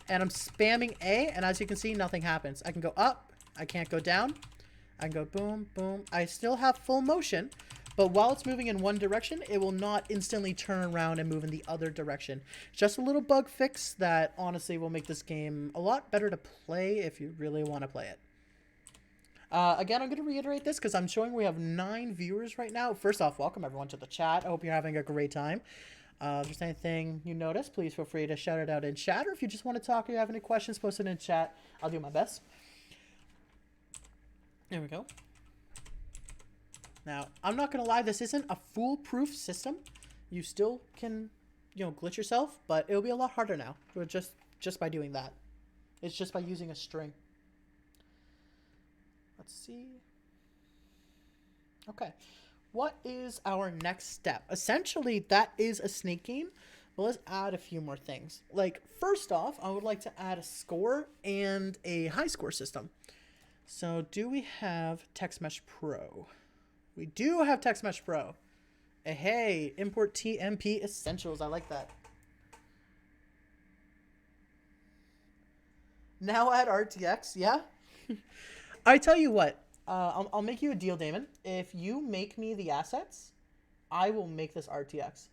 And I'm spamming A. And as you can see, nothing happens. I can go up. I can't go down. I can go boom, boom. I still have full motion. But while it's moving in one direction, it will not instantly turn around and move in the other direction. Just a little bug fix that honestly will make this game a lot better to play if you really want to play it. Again, I'm going to reiterate this because I'm showing we have 9 viewers right now. First off, welcome everyone to the chat. I hope you're having a great time. If there's anything you notice, please feel free to shout it out in chat. Or if you just want to talk or you have any questions, post it in chat. I'll do my best. There we go. Now, I'm not going to lie, this isn't a foolproof system. You still can, glitch yourself, but it'll be a lot harder now. Just by doing that. It's just by using a string. Let's see. Okay. What is our next step? Essentially, that is a snake game, but let's add a few more things. Like, first off, I would like to add a score and a high score system. So, do we have TextMesh Pro? We do have TextMesh Pro. Hey, import TMP essentials. I like that. Now add RTX. Yeah. I tell you what. I'll make you a deal, Damon. If you make me the assets, I will make this RTX.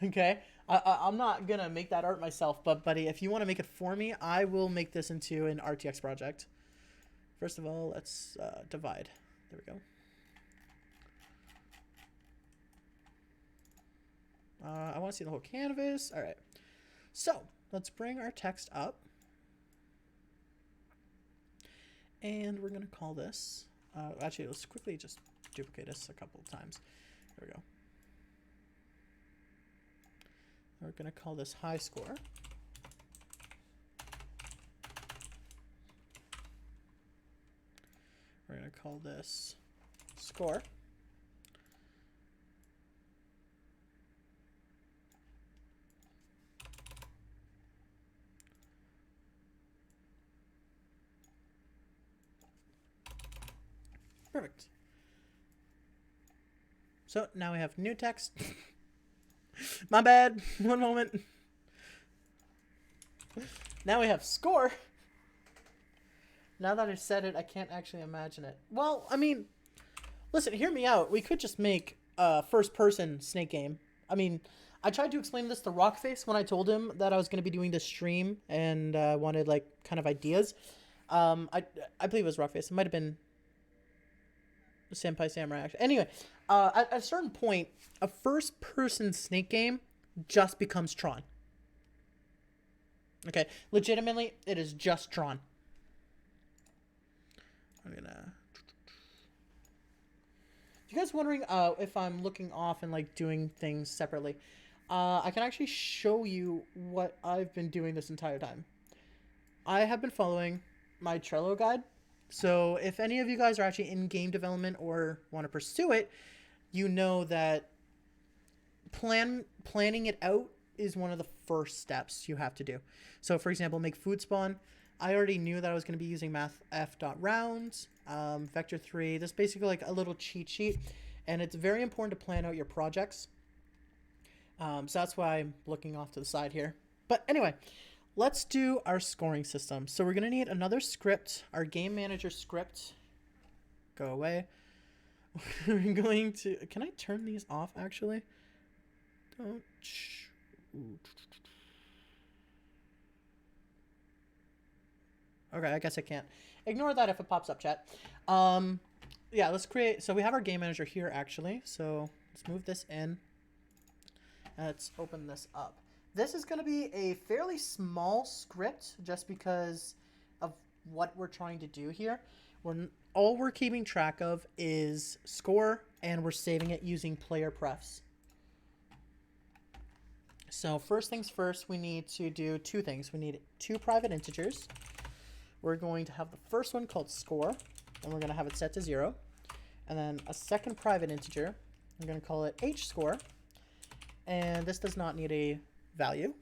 Okay. I'm not gonna make that art myself, but buddy, if you want to make it for me, I will make this into an RTX project. First of all, let's divide. There we go. I want to see the whole canvas. All right. So let's bring our text up. And we're going to call this. Actually, let's quickly just duplicate this a couple of times. There we go. We're going to call this high score. We're going to call this score. Perfect. So now we have new text. My bad. One moment. Now we have score. Now that I said it, I can't actually imagine it. Well, I mean, listen, hear me out. We could just make a first-person snake game. I mean, I tried to explain this to Rockface when I told him that I was going to be doing this stream and wanted, like, kind of ideas. I believe it was Rockface. It might have been Senpai Samurai, actually. Anyway, at a certain point, a first-person snake game just becomes Tron. Okay, legitimately, it is just Tron. I'm gonna. If you guys wondering if I'm looking off and like doing things separately, I can actually show you what I've been doing this entire time. I have been following my Trello guide. So if any of you guys are actually in game development or want to pursue it, you know that planning it out is one of the first steps you have to do. So for example, make food spawn. I already knew that I was going to be using mathf.rounds, vector3. This is basically like a little cheat sheet, and it's very important to plan out your projects. So that's why I'm looking off to the side here. But anyway, let's do our scoring system. So we're going to need another script, our game manager script. Go away. We're going to... Can I turn these off, actually? Don't... Okay, I guess I can't. Ignore that if it pops up, chat. Yeah, let's create... So we have our game manager here, actually. So let's move this in. Let's open this up. This is going to be a fairly small script just because of what we're trying to do here. All we're keeping track of is score, and we're saving it using player prefs. So first things first, we need to do two things. We need two private integers. We're going to have the first one called score, and we're going to have it set to 0. And then a second private integer, I'm going to call it hscore, and this does not need a value.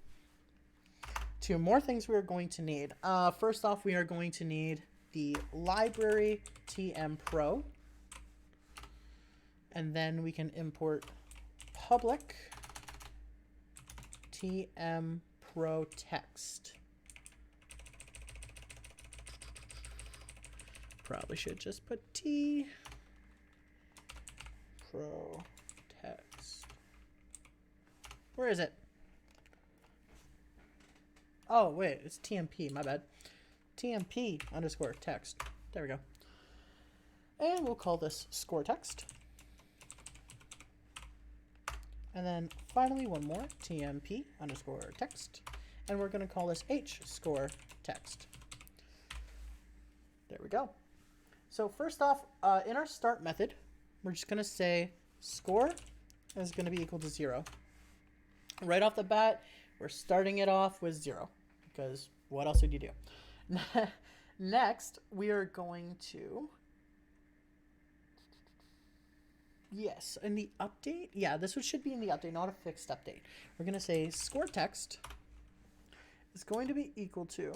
Two more things we are going to need. First off, we are going to need the library tmpro, and then we can import public tmpro text. Probably should just put t pro text. Where is it? Oh, wait, it's tmp, my bad. tmp underscore text. There we go. And we'll call this score text. And then finally one more, tmp underscore text. And we're going to call this hscore text. There we go. So first off, in our start method, we're just going to say score is going to be equal to 0. Right off the bat, we're starting it off with 0, because what else would you do? Next, we are going to, yes, in the update, yeah, this should be in the update, not a fixed update. We're going to say score text is going to be equal to,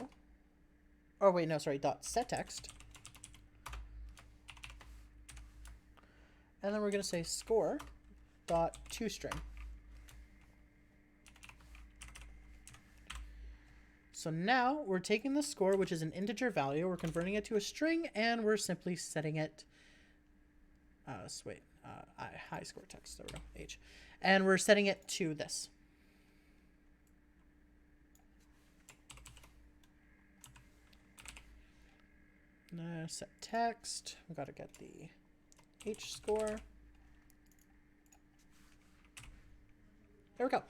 oh wait, no, sorry, dot set text. And then we're going to say score dot toString. So now we're taking the score, which is an integer value, we're converting it to a string, and we're simply setting it, high score text, there we go, H. And we're setting it to this. Set text, we've got to get the H score. There we go.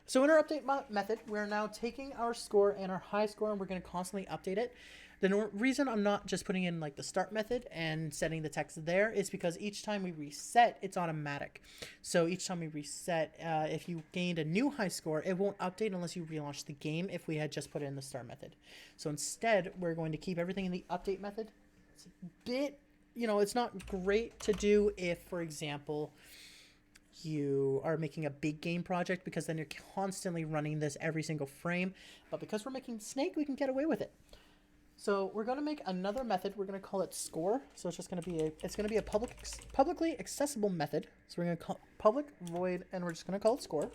So in our update method, we're now taking our score and our high score, and we're going to constantly update it. The reason I'm not just putting in like the start method and setting the text there is because each time we reset, it's automatic. So each time we reset, if you gained a new high score, it won't update unless you relaunch the game if we had just put it in the start method. So instead, we're going to keep everything in the update method. It's a bit, it's not great to do if, for example, you are making a big game project, because then you're constantly running this every single frame. But because we're making Snake, we can get away with it. So we're going to make another method. We're going to call it score. So it's just going to be a publicly accessible method. So we're going to call public void, and we're just going to call it score.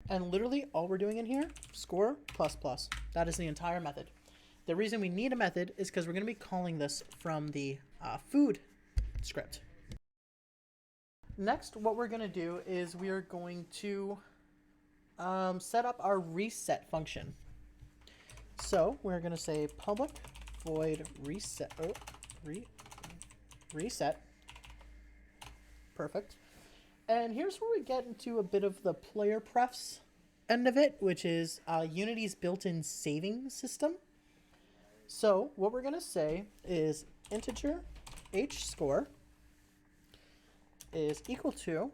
And literally all we're doing in here, score plus plus. That is the entire method. The reason we need a method is because we're going to be calling this from the food script. Next, what we're going to do is we are going to set up our reset function. So we're going to say public void reset. Reset. Perfect. And here's where we get into a bit of the player prefs end of it, which is Unity's built-in saving system. So what we're going to say is integer hscore is equal to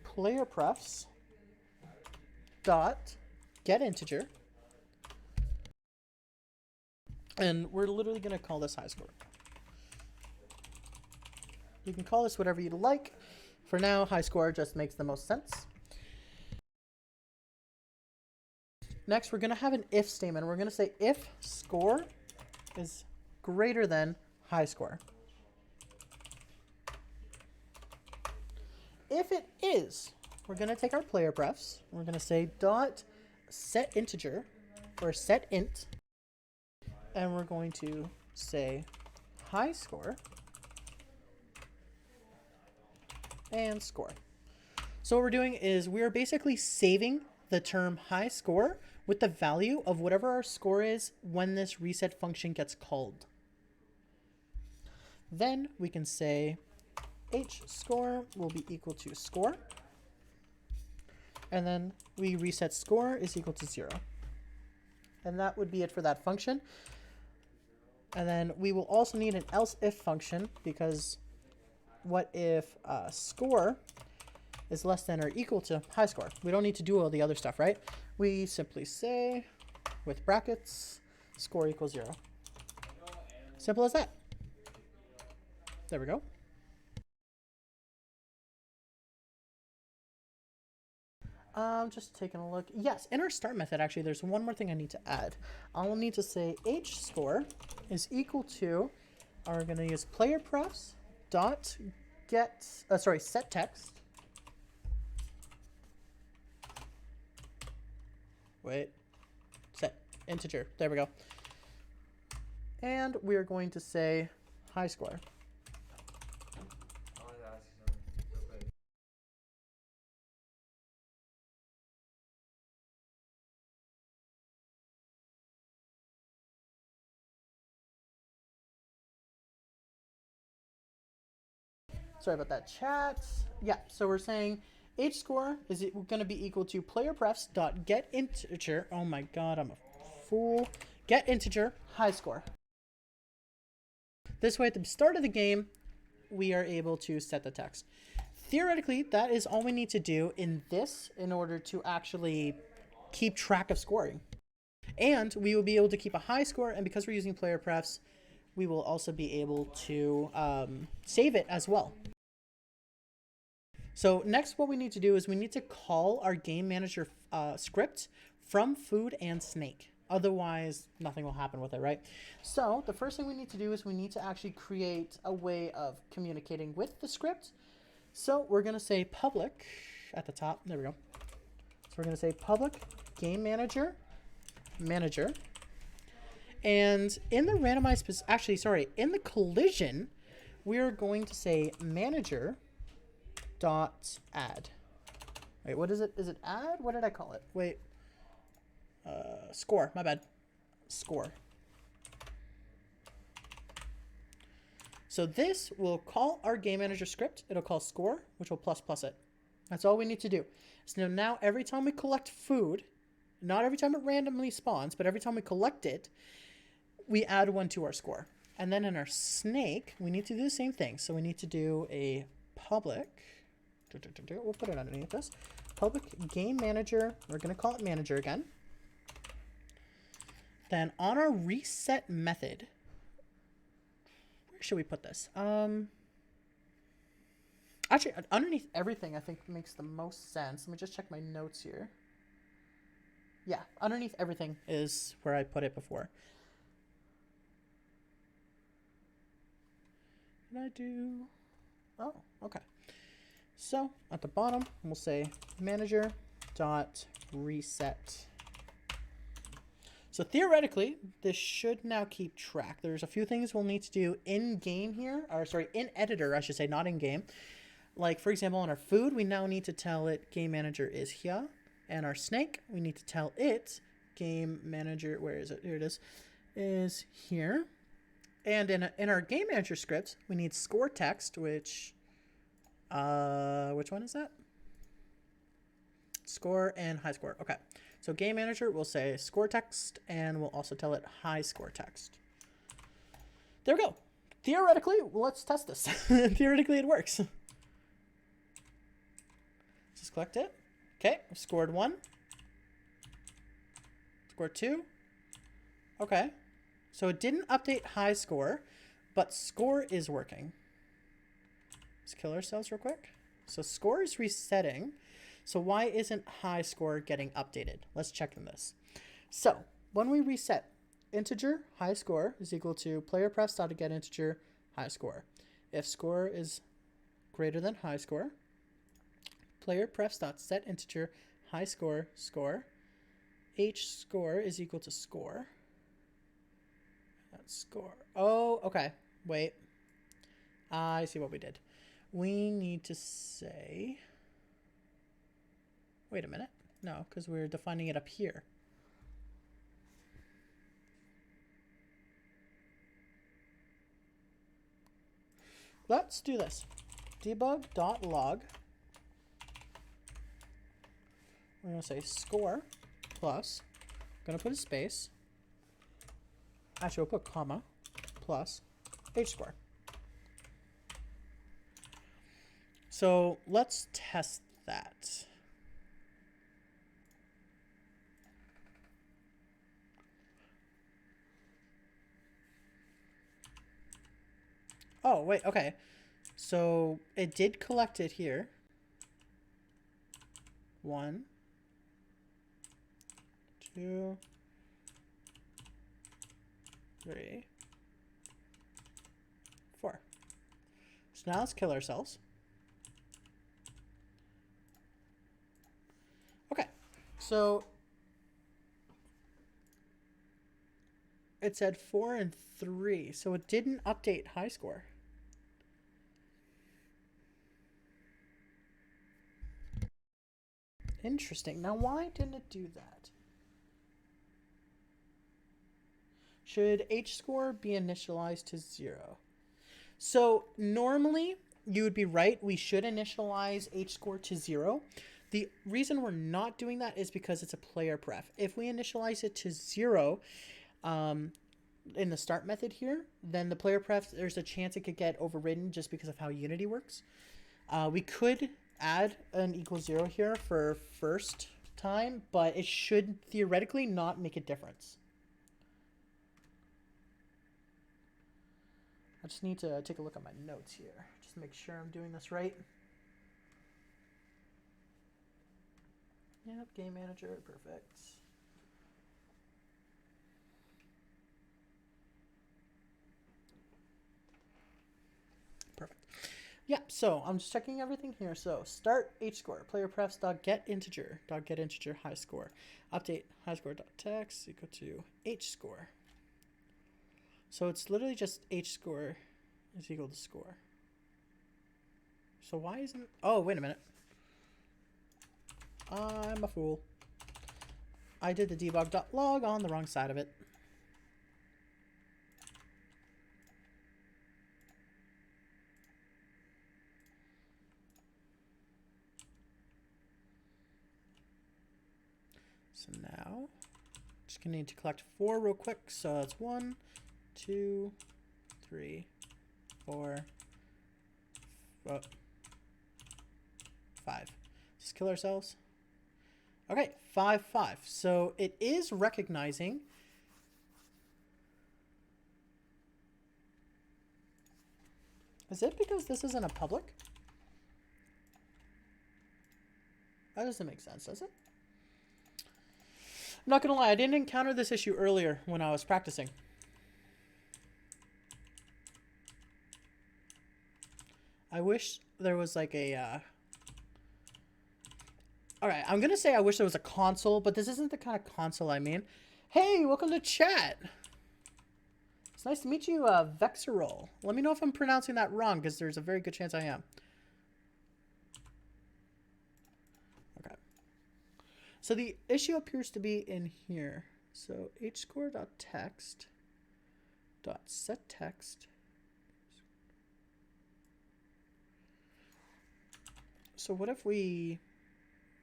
player prefs dot get integer, and we're literally going to call this high score. You can call this whatever you'd like. For now, high score just makes the most sense. Next, we're going to have an if statement. We're going to say if score is greater than high score. If it is, we're going to take our player prefs. We're going to say dot set integer, or set int, and we're going to say high score and score. So what we're doing is we're basically saving the term high score with the value of whatever our score is when this reset function gets called. Then we can say hscore will be equal to score, and then we reset score is equal to 0. And that would be it for that function. And then we will also need an else if function, because what if score is less than or equal to high score? We don't need to do all the other stuff, right? We simply say, with brackets, score equals 0. Simple as that. There we go. Just taking a look. Yes, in our start method, actually, there's one more thing I need to add. I'll need to say h score is equal to, we're going to use player prefs dot get, set text. Wait, set integer. There we go. And we're going to say high score. Sorry about that, chat. Yeah, so we're saying h score is going to be equal to player prefs dot get integer. Oh my god, I'm a fool. Get integer high score. This way, at the start of the game, we are able to set the text. Theoretically, that is all we need to do in this in order to actually keep track of scoring. And we will be able to keep a high score, and because we're using player prefs, we will also be able to save it as well. So next, what we need to do is we need to call our game manager script from food and snake. Otherwise, nothing will happen with it, right? So the first thing we need to do is we need to actually create a way of communicating with the script. So we're going to say public at the top. There we go. So we're going to say public game manager. And in the randomized, in the collision, we're going to say manager dot add. Wait, what is it? Is it add? What did I call it? Wait. Score. My bad. Score. So this will call our game manager script. It'll call score, which will plus it. That's all we need to do. So now every time we collect food, not every time it randomly spawns, but every time we collect it, we add 1 to our score. And then in our snake, we need to do the same thing. So we need to do a public. We'll put it underneath this. Public game manager. We're going to call it manager again. Then on our reset method, where should we put this? Actually, underneath everything, I think makes the most sense. Let me just check my notes here. Yeah, underneath everything is where I put it before. Can I do? Oh, okay. So at the bottom, we'll say manager dot reset. So theoretically, this should now keep track. There's a few things we'll need to do in game here, or sorry, in editor, I should say, not in game. Like for example, on our food, we now need to tell it game manager is here, and our snake, we need to tell it game manager. Where is it? Here it is here. And in our game manager script, we need score text, which one is that? Score and high score. Okay. So game manager will say score text, and we'll also tell it high score text. There we go. Theoretically, let's test this. Theoretically, it works. Just collect it. Okay, scored 1. Scored 2. Okay. So it didn't update high score, but score is working. Let's kill ourselves real quick. So score is resetting. So why isn't high score getting updated? Let's check on this. So when we reset, integer high score is equal to player prefs dot get integer high score. If score is greater than high score, player prefs dot set integer high score score. H score is equal to score. That's score. Oh, okay. Wait. I see what we did. We need to say... Wait a minute. No, because we're defining it up here. Let's do this. Debug.log. We're going to say score plus. I'm going to put a space. Actually, we'll put comma plus h squared. So let's test that. Oh, wait, okay. So it did collect it here. 1, 2, 3, 4. So now let's kill ourselves. Okay, so it said 4 and 3, so it didn't update high score. Interesting. Now, why didn't it do that? Should h score be initialized to 0? So normally you would be right. We should initialize h score to 0. The reason we're not doing that is because it's a player pref. If we initialize it to 0 in the start method here, then the player pref, there's a chance it could get overridden just because of how Unity works. We could add an equals 0 here for first time, but it should theoretically not make a difference. I just need to take a look at my notes here, just to make sure I'm doing this right. Yep, game manager, perfect. Perfect. Yeah, so I'm just checking everything here. So start h score, player prefs dot get integer high score, update high score dot text equal to h score. So it's literally just h score is equal to score. So why isn't... Oh, wait a minute. I'm a fool. I did the debug.log on the wrong side of it. So now, just gonna need to collect 4 real quick. So that's 1, 2, 3, 4, 5. Just kill ourselves. Okay, 5, 5. So it is recognizing. Is it because this isn't a public? That doesn't make sense, does it? I'm not gonna lie, I didn't encounter this issue earlier when I was practicing. I wish there was like a... Alright, I'm gonna say I wish there was a console, but this isn't the kind of console I mean. Hey, welcome to chat! It's nice to meet you, Vexerol. Let me know if I'm pronouncing that wrong, because there's a very good chance I am. Okay. So the issue appears to be in here. So hscore.text .setText. So what if we...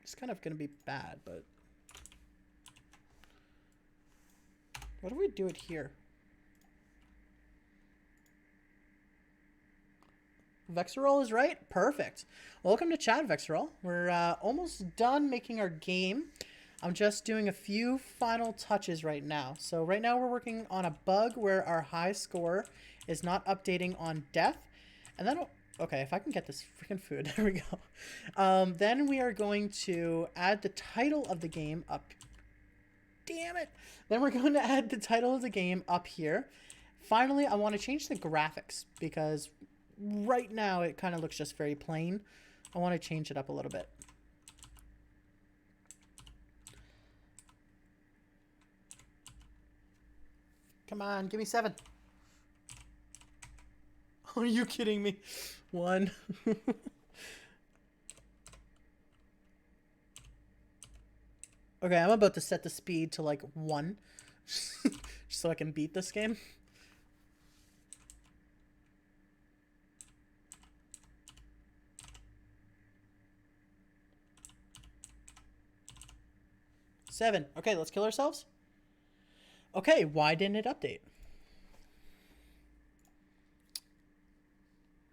It's kind of going to be bad, but... What if we do it here? Vexerol is right? Perfect. Welcome to chat, Vexerol. We're almost done making our game. I'm just doing a few final touches right now. So right now we're working on a bug where our high score is not updating on death. And then, okay, if I can get this freaking food, there we go. Then we are going to add the title of the game up. Damn it. Then we're going to add the title of the game up here. Finally, I want to change the graphics because right now it kind of looks just very plain. I want to change it up a little bit. Come on, give me 7. Are you kidding me? 1. Okay, I'm about to set the speed to like 1. Just so I can beat this game. Seven. Okay, let's kill ourselves. Okay, why didn't it update?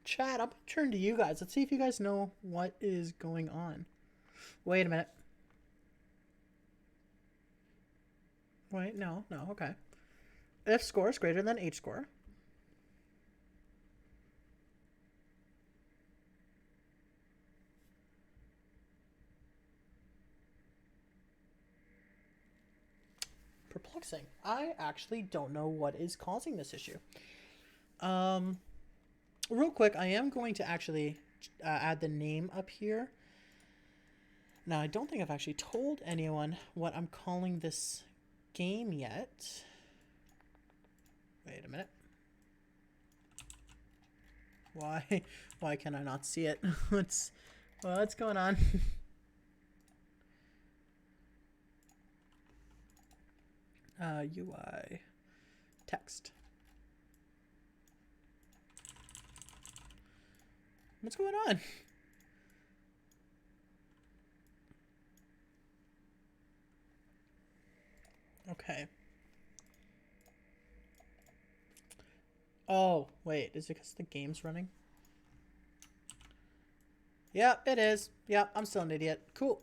Chat, I'm gonna turn to you guys. Let's see if you guys know what is going on. Wait a minute. Wait, no, okay. If score is greater than H score. Perplexing. I actually don't know what is causing this issue. Real quick, I am going to actually add the name up here. Now, I don't think I've actually told anyone what I'm calling this game yet. Wait a minute. Why can I not see it? What's going on? UI text. What's going on? Okay. Oh, wait. Is it because the game's running? Yep, it is. Yep, I'm still an idiot. Cool.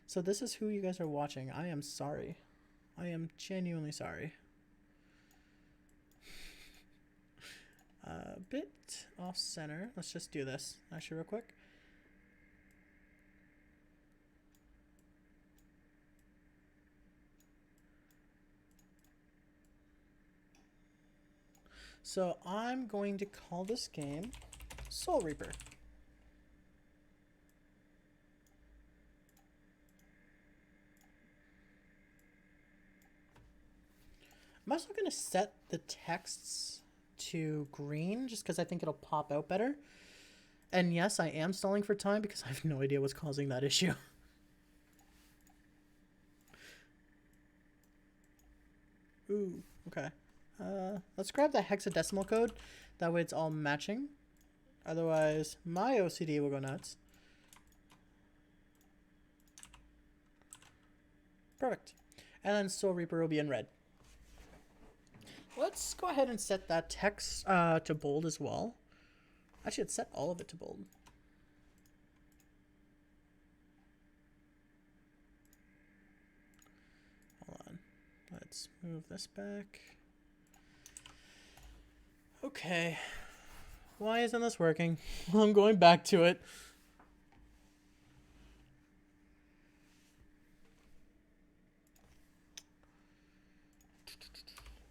So this is who you guys are watching. I am sorry. I am genuinely sorry. A bit off center. Let's just do this actually real quick. So I'm going to call this game Soul Reaper. I'm also going to set the texts to green just because I think it'll pop out better. And yes, I am stalling for time because I have no idea what's causing that issue. Ooh, okay. Let's grab the hexadecimal code. That way it's all matching. Otherwise, my OCD will go nuts. Perfect. And then Soul Reaper will be in red. Let's go ahead and set that text to bold as well. Actually, let's set all of it to bold. Hold on. Let's move this back. Okay. Why isn't this working? I'm going back to it.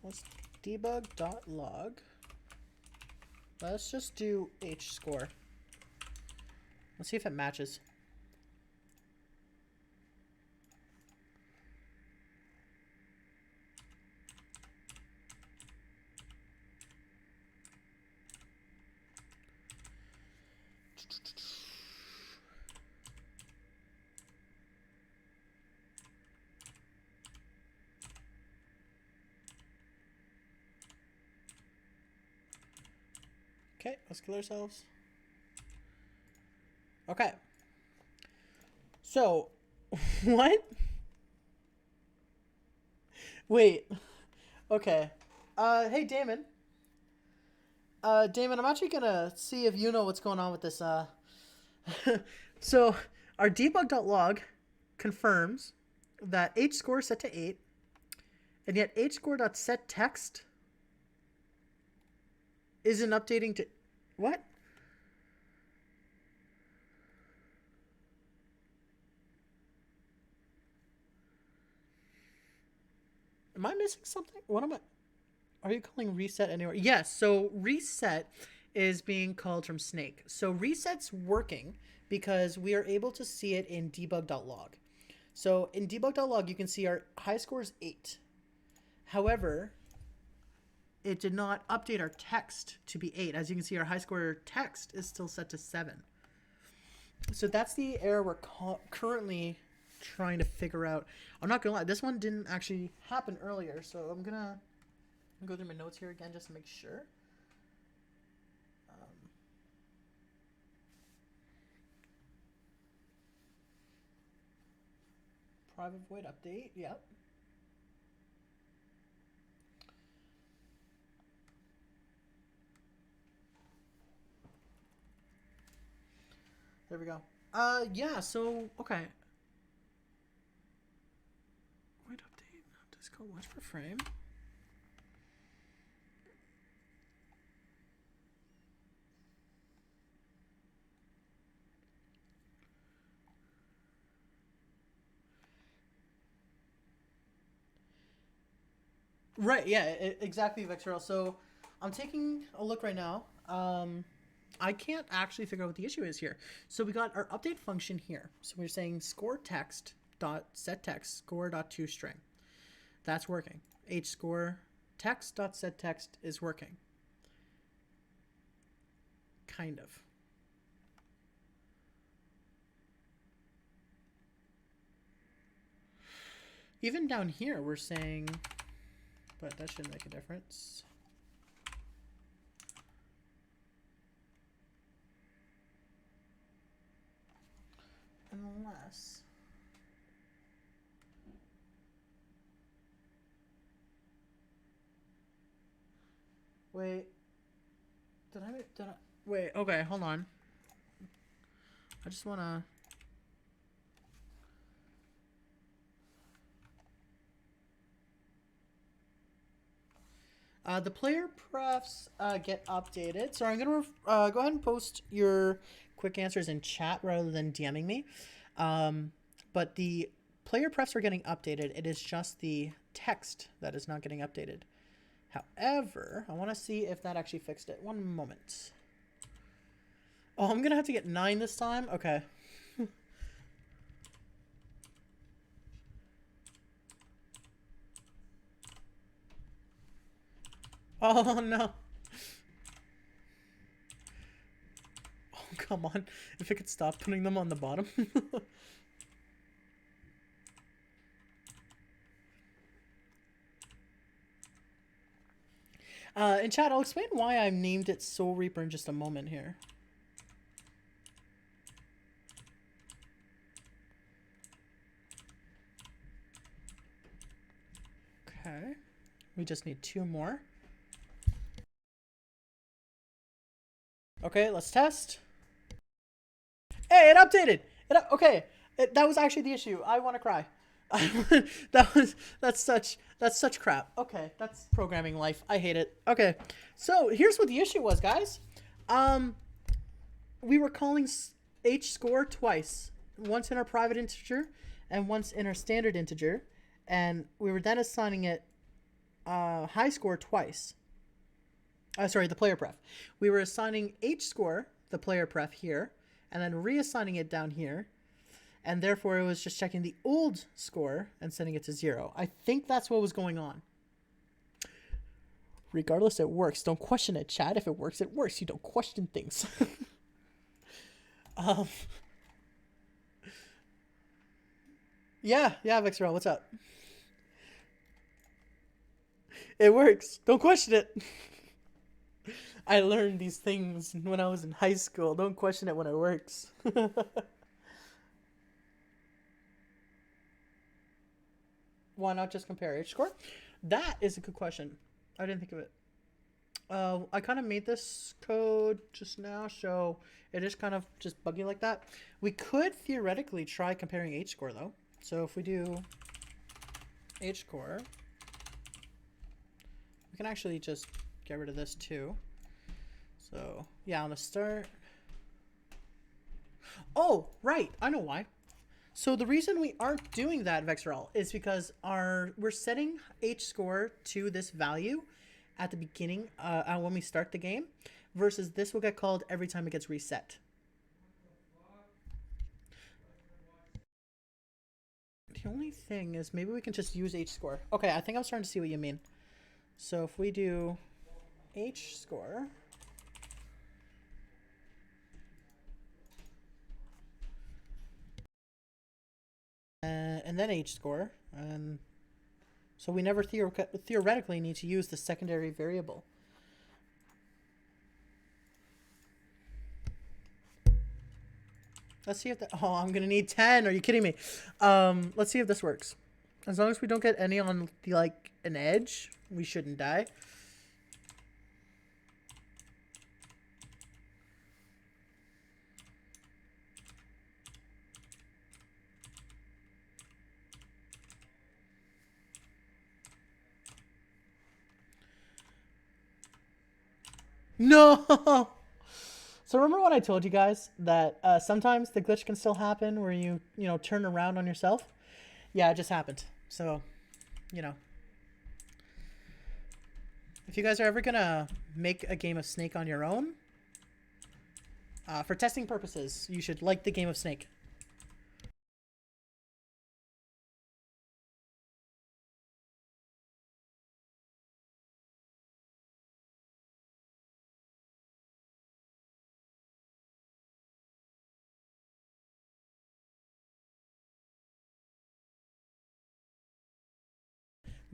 Let's debug.log. Let's just do H score. Let's see if it matches. Okay, let's kill ourselves. Okay. So, what? Wait. Okay. Hey, Damon. Damon, I'm actually gonna see if you know what's going on with this. So, our debug.log confirms that H score is set to 8, and yet hscore.setText isn't updating to... What? Am I missing something? What am I... Are you calling reset anywhere? Yes, so reset is being called from Snake. So reset's working because we are able to see it in debug.log. So in debug.log, you can see our high score is 8. However, it did not update our text to be 8. As you can see, our high score text is still set to 7. So that's the error we're currently trying to figure out. I'm not gonna lie, this one didn't actually happen earlier, so I'm gonna go through my notes here again just to make sure. Private void update, yep. There we go. Yeah, so, okay. Wait, update. Just go watch per frame. Right, yeah, exactly, Vexrel. So I'm taking a look right now. I can't actually figure out what the issue is here. So we got our update function here. So we're saying score text dot set text score dot to string. That's working. H score text dot set text is working. Kind of. Even down here, we're saying, but that shouldn't make a difference. Unless. Wait. Did I? Wait, okay, hold on. I just want to. The player prefs get updated. So I'm going to go ahead and post your quick answers in chat rather than DMing me. But the player prefs are getting updated. It is just the text that is not getting updated. However, I want to see if that actually fixed it. One moment. Oh, I'm going to have to get 9 this time? Okay. Oh, no. Oh, come on. If it could stop putting them on the bottom. In chat, I'll explain why I named it Soul Reaper in just a moment here. Okay. We just need 2 more. Okay, let's test. Hey, it updated. Okay, that was actually the issue. I want to cry. That's such crap. Okay, that's programming life. I hate it. Okay, so here's what the issue was, guys. We were calling h score twice, once in our private integer and once in our standard integer, and we were then assigning it high score twice. Sorry, the player pref. We were assigning h score, the player pref here, and then reassigning it down here. And therefore, it was just checking the old score and sending it to 0. I think that's what was going on. Regardless, it works. Don't question it, chat. If it works, it works. You don't question things. Yeah, Vexrel, what's up? It works. Don't question it. I learned these things when I was in high school. Don't question it when it works. Why not just compare H score? That is a good question. I didn't think of it. I kind of made this code just now, so it is kind of just buggy like that. We could theoretically try comparing H score though. So if we do H score, we can actually just get rid of this too. So yeah, on the start. Oh, right. I know why. So the reason we aren't doing that, Vexrel, is because we're setting H score to this value at the beginning when we start the game, versus this will get called every time it gets reset. The only thing is maybe we can just use H score. Okay, I think I'm starting to see what you mean. So if we do H score, and then H score, and so we never theoretically need to use the secondary variable. Let's see if that. Oh, I'm gonna need 10. Are you kidding me? Let's see if this works. As long as we don't get any on the an edge, we shouldn't die. No! So remember when I told you guys that sometimes the glitch can still happen where you turn around on yourself? Yeah, it just happened. So, you know. If you guys are ever gonna make a game of Snake on your own, for testing purposes, you should like the game of Snake.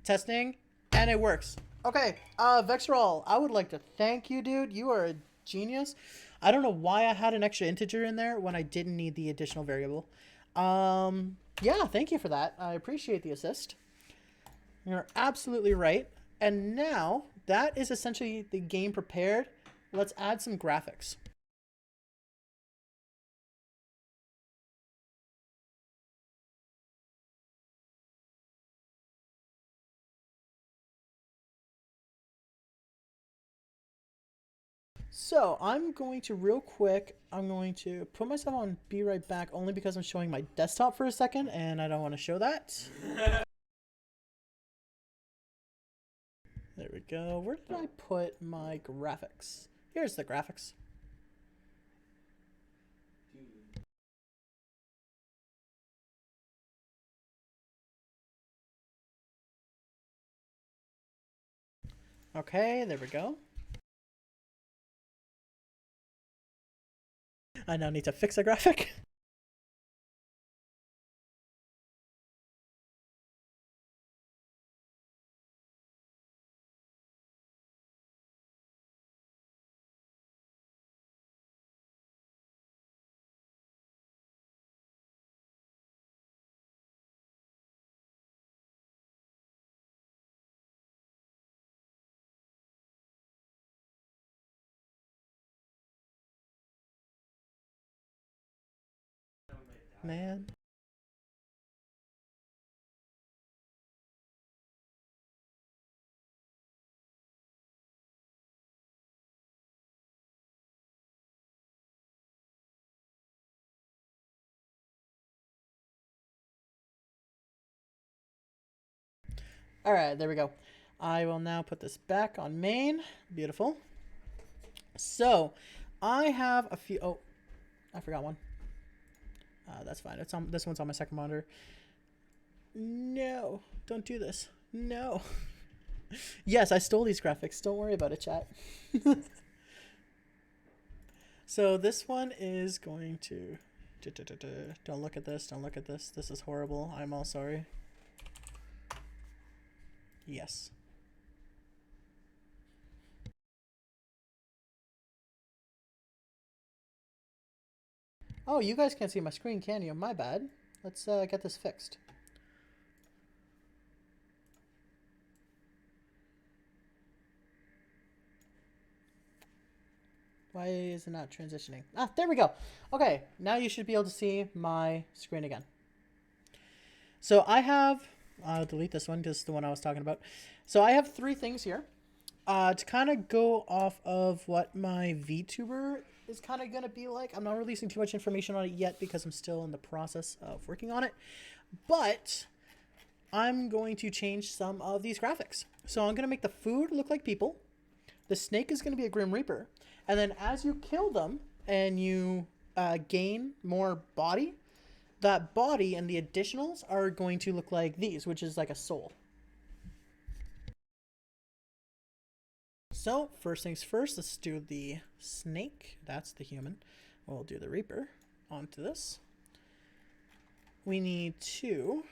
Testing, and it works. Okay, Vexrol, I would like to thank you, dude. You are a genius. I don't know why I had an extra integer in there when I didn't need the additional variable. Yeah, thank you for that. I appreciate the assist. You're absolutely right. And now that is essentially the game prepared. Let's add some graphics. So I'm going to real quick, I'm going to put myself on Be Right Back only because I'm showing my desktop for a second and I don't want to show that. There we go. Where did I put my graphics? Here's the graphics. Okay, there we go. I now need to fix a graphic. Man. Alright, there we go. I will now put this back on main. Beautiful. So, I have a few... Oh, I forgot one. That's fine. It's on. This one's on my second monitor. No, don't do this. No. Yes, I stole these graphics. Don't worry about it, chat. So this one is going to... Don't look at this. Don't look at this. This is horrible. I'm all sorry. Yes. Oh, you guys can't see my screen, can you? My bad. Let's get this fixed. Why is it not transitioning? Ah, there we go. Okay, now you should be able to see my screen again. So I have... I'll delete this one because it's the one I was talking about. So I have three things here. To kind of go off of what my VTuber is kind of going to be like. I'm not releasing too much information on it yet because I'm still in the process of working on it. But I'm going to change some of these graphics. So I'm going to make the food look like people. The snake is going to be a Grim Reaper. And then as you kill them and you gain more body, that body and the additionals are going to look like these, which is like a soul. So first things first, let's do the snake. That's the human. We'll do the Reaper onto this. We need to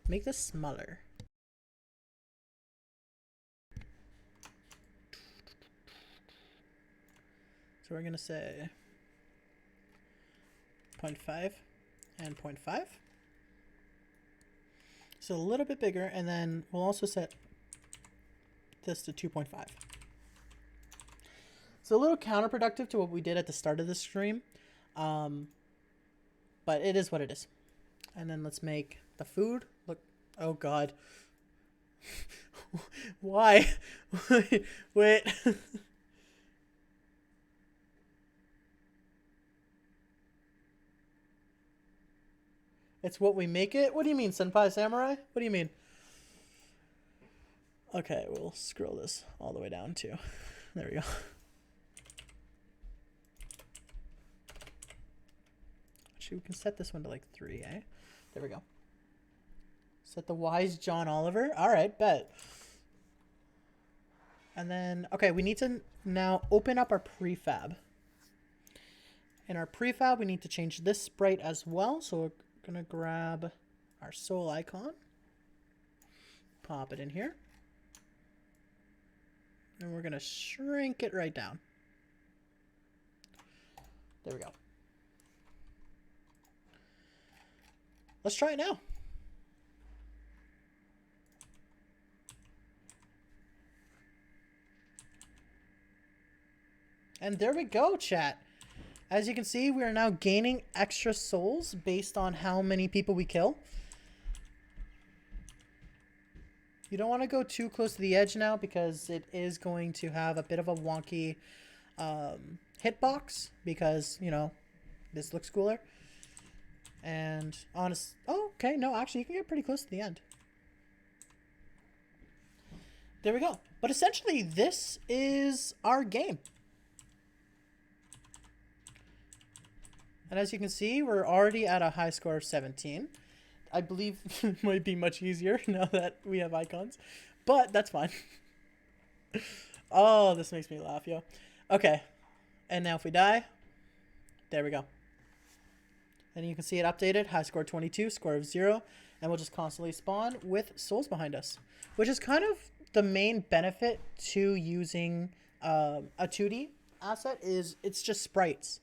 make this smaller. So we're going to say 0.5 and 0.5. So a little bit bigger, and then we'll also set this to 2.5. So a little counterproductive to what we did at the start of the stream, but it is what it is. And then let's make the food look... Oh god. Why? Wait. It's what we make it? What do you mean, Senpai Samurai? What do you mean? Okay, we'll scroll this all the way down too. There we go. Actually, we can set this one to like 3, eh? There we go. Set the wise John Oliver. All right, bet. And then, okay, we need to now open up our prefab. In our prefab, we need to change this sprite as well. So we're going to grab our soul icon. Pop it in here. And we're going to shrink it right down. There we go. Let's try it now. And there we go, chat. As you can see, we are now gaining extra souls based on how many people we kill. You don't want to go too close to the edge now because it is going to have a bit of a wonky hitbox because, you know, this looks cooler. And honest, oh, okay, no, actually you can get pretty close to the end. There we go. But essentially this is our game. And as you can see, we're already at a high score of 17. I believe it might be much easier now that we have icons, but that's fine. Oh, this makes me laugh, yo. Okay, and now if we die, there we go. And you can see it updated, high score 22, score of 0, and we'll just constantly spawn with souls behind us, which is kind of the main benefit to using a 2D asset is it's just sprites.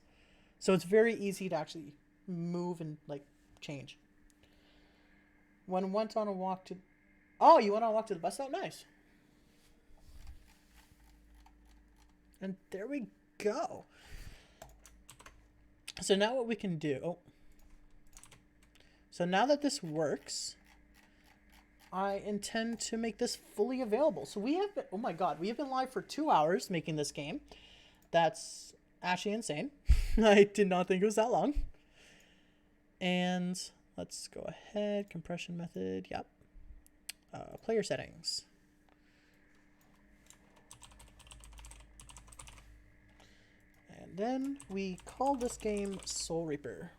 So it's very easy to actually move and like change. When went on a walk to... Oh, you went on a walk to the bus stop? Nice. And there we go. So now what we can do... Oh. So now that this works, I intend to make this fully available. So we have been... Oh my god. We have been live for 2 hours making this game. That's actually insane. I did not think it was that long. And... let's go ahead, compression method, yep. Player settings. And then we call this game Soul Reaper.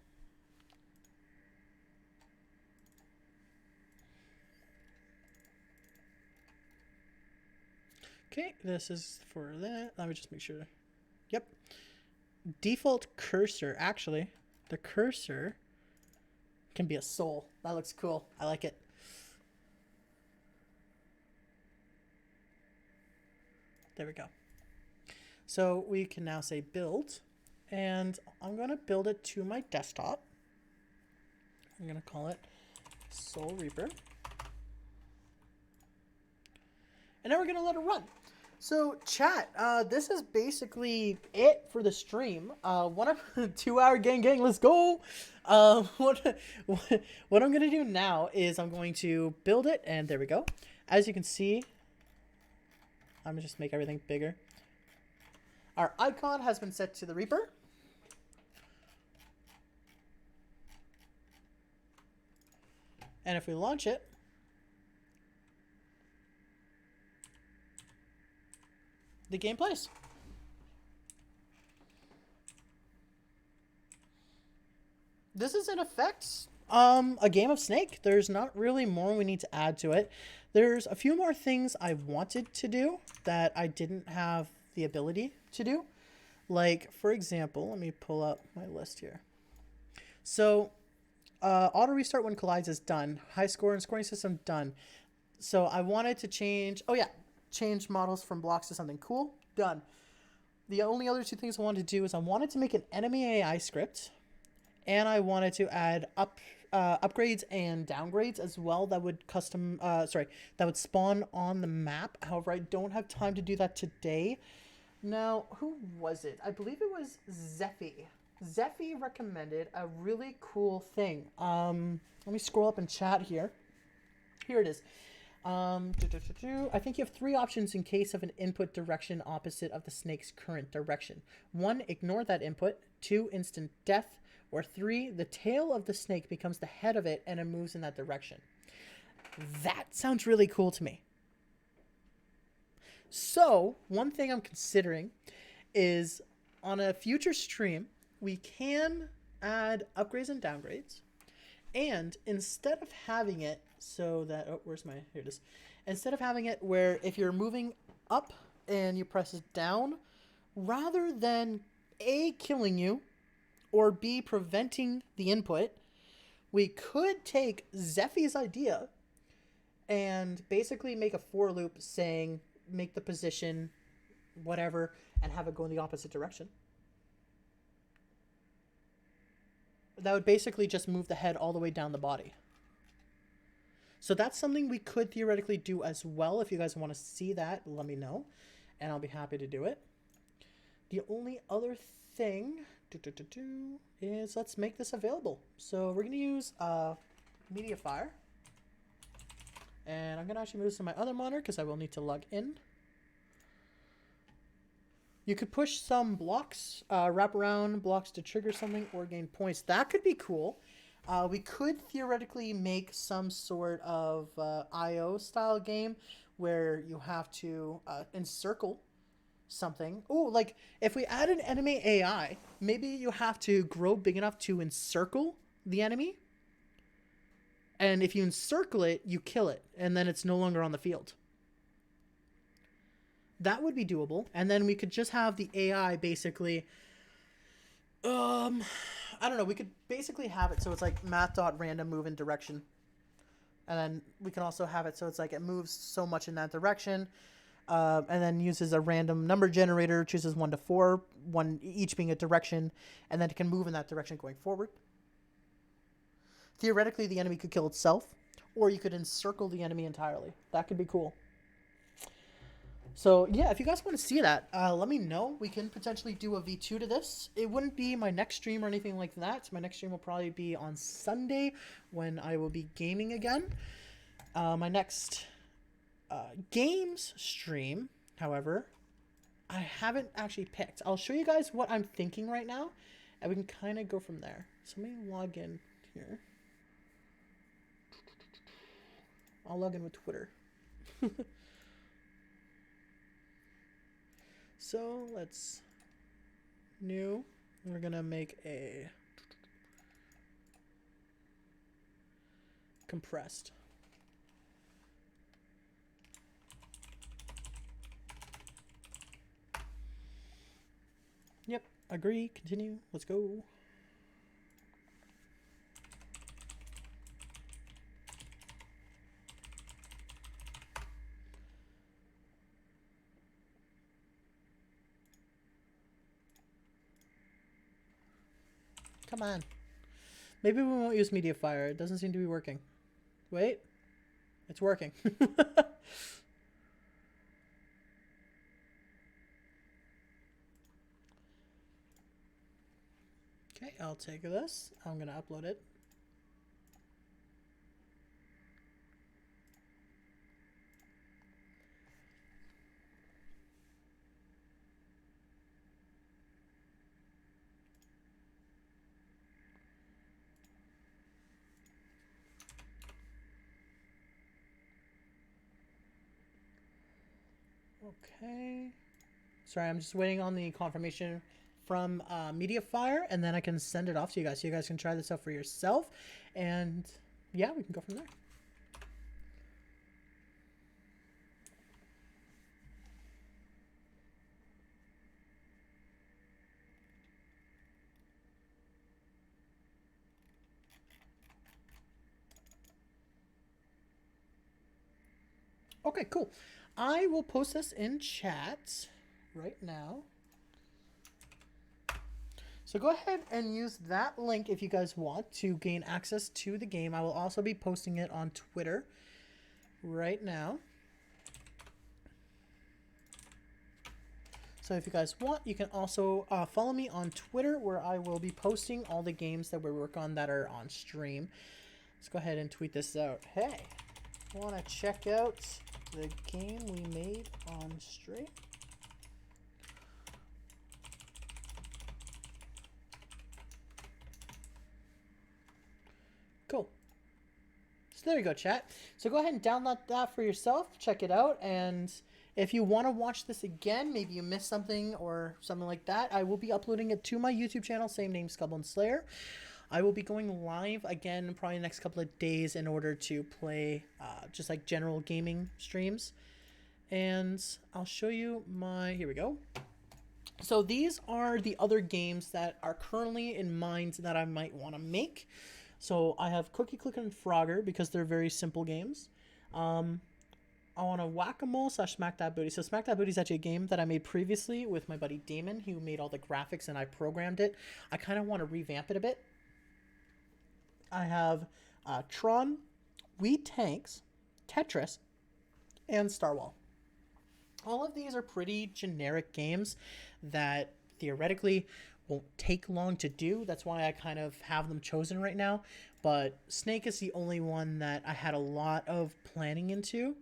Okay, this is for that. Let me just make sure. Yep. Default cursor, actually, the cursor can be a soul. That looks cool. I like it. There we go. So we can now say build, and I'm going to build it to my desktop. I'm going to call it Soul Reaper. And now we're going to let it run. So chat, this is basically it for the stream. 2 hour gang, let's go. What I'm going to do now is I'm going to build it, and there we go. As you can see, I'm going to just make everything bigger. Our icon has been set to the Reaper. And if we launch it, the game plays. This is in effect a game of Snake. There's not really more we need to add to it. There's a few more things I wanted to do that I didn't have the ability to do. Like, for example, let me pull up my list here. So, auto restart when collides is done. High score and scoring system done. So I wanted to change, oh yeah, change models from blocks to something cool. Done. The only other two things I wanted to do is I wanted to make an enemy AI script, and I wanted to add upgrades and downgrades as well that would that would spawn on the map. However, I don't have time to do that today. Now, who was it? I believe it was Zeffy. Zeffy recommended a really cool thing. Let me scroll up in chat here. Here it is. I think you have 3 options in case of an input direction opposite of the snake's current direction. 1, ignore that input. 2, instant death. Or 3, the tail of the snake becomes the head of it and it moves in that direction. That sounds really cool to me. So, one thing I'm considering is on a future stream, we can add upgrades and downgrades. And instead of having it so that, oh, where's my, here it is. Instead of having it where if you're moving up and you press it down, rather than A, killing you, or B, preventing the input, we could take Zeffy's idea and basically make a for loop saying, make the position, whatever, and have it go in the opposite direction. That would basically just move the head all the way down the body. So that's something we could theoretically do as well. If you guys want to see that, let me know, and I'll be happy to do it. The only other thing is let's make this available. So we're going to use Mediafire. And I'm going to actually move this to my other monitor because I will need to log in. You could push some blocks, wrap around blocks to trigger something or gain points. That could be cool. We could theoretically make some sort of IO style game where you have to encircle something. Oh, like if we add an enemy AI, maybe you have to grow big enough to encircle the enemy. And if you encircle it, you kill it. And then it's no longer on the field. That would be doable. And then we could just have the AI basically... I don't know. We could basically have it so it's like math.random move in direction. And then we can also have it so it's like it moves so much in that direction. And then uses a random number generator, chooses 1 to 4, 1 each being a direction. And then it can move in that direction going forward. Theoretically, the enemy could kill itself. Or you could encircle the enemy entirely. That could be cool. So, yeah, if you guys want to see that, let me know. We can potentially do a V2 to this. It wouldn't be my next stream or anything like that. My next stream will probably be on Sunday when I will be gaming again. My next games stream, however, I haven't actually picked. I'll show you guys what I'm thinking right now, and we can kind of go from there. So let me log in here. I'll log in with Twitter. So let's new. We're gonna make a compressed. Yep, agree, continue, let's go. Come on. Maybe we won't use Mediafire. It doesn't seem to be working. Wait. It's working. Okay, I'll take this. I'm going to upload it. Okay. Sorry, I'm just waiting on the confirmation from Mediafire, and then I can send it off to you guys so you guys can try this out for yourself. And yeah, we can go from there. Okay, cool. I will post this in chat right now. So go ahead and use that link if you guys want to gain access to the game. I will also be posting it on Twitter right now. So if you guys want, you can also follow me on Twitter where I will be posting all the games that we work on that are on stream. Let's go ahead and tweet this out. Hey. want to check out the game we made on stream. Cool. So there you go, chat. So go ahead and download that for yourself. Check it out. And if you want to watch this again, maybe you missed something or something like that, I will be uploading it to my YouTube channel, same name, Skullbone Slayer. I will be going live again probably the next couple of days in order to play just like general gaming streams. And I'll show you my... Here we go. So these are the other games that are currently in mind that I might want to make. So I have Cookie Clicker and Frogger because they're very simple games. I want to Whack-A-Mole / Smack That Booty. So Smack That Booty is actually a game that I made previously with my buddy Damon, who made all the graphics and I programmed it. I kind of want to revamp it a bit. I have Tron, Wii Tanks, Tetris, and Star Wall. All of these are pretty generic games that theoretically won't take long to do. That's why I kind of have them chosen right now. But Snake is the only one that I had a lot of planning into.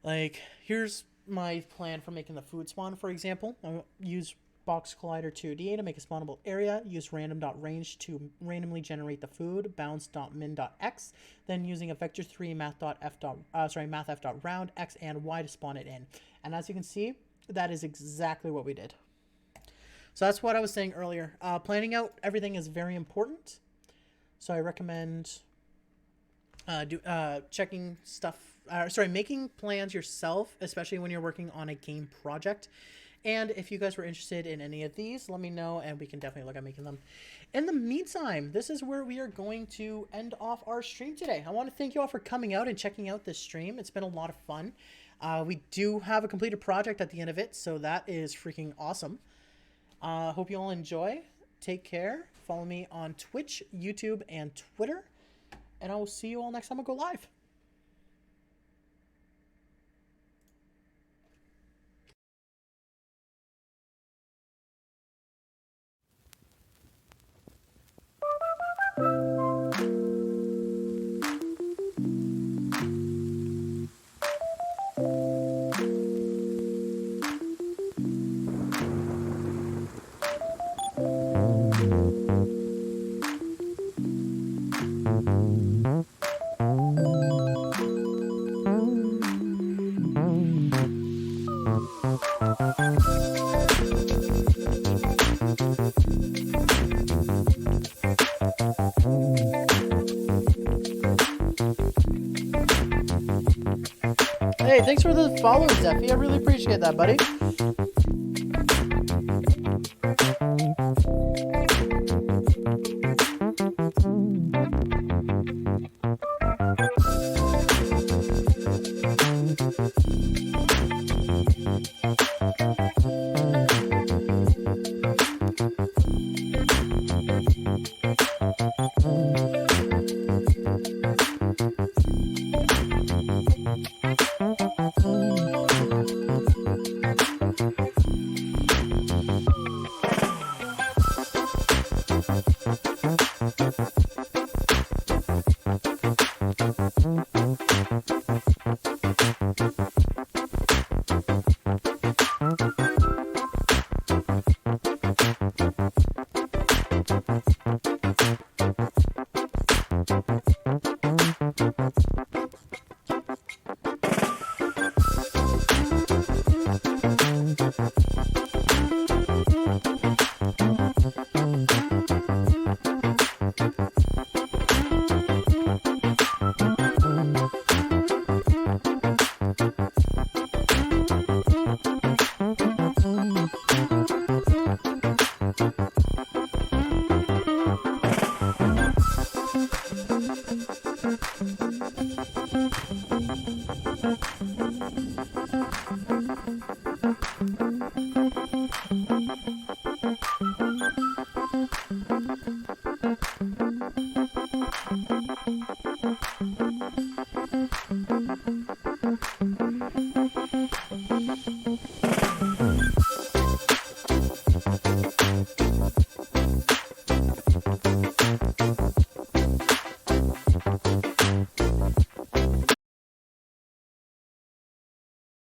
Like, here's my plan for making the food spawn, for example. I'll use Box Collider 2D to make a spawnable area, use random.range to randomly generate the food, bounds.min.x, then using a vector3 math.f.round x and y to spawn it in. And as you can see, that is exactly what we did. So that's what I was saying earlier. Planning out everything is very important. So I recommend checking stuff. Making plans yourself, especially when you're working on a game project. And if you guys were interested in any of these, let me know and we can definitely look at making them. In the meantime, this is where we are going to end off our stream today. I want to thank you all for coming out and checking out this stream. It's been a lot of fun. We do have a completed project at the end of it, so that is freaking awesome. Hope you all enjoy. Take care. Follow me on Twitch, YouTube, and Twitter. And I will see you all next time I go live. Hey, thanks for the follow, Zeffy. I really appreciate that, buddy.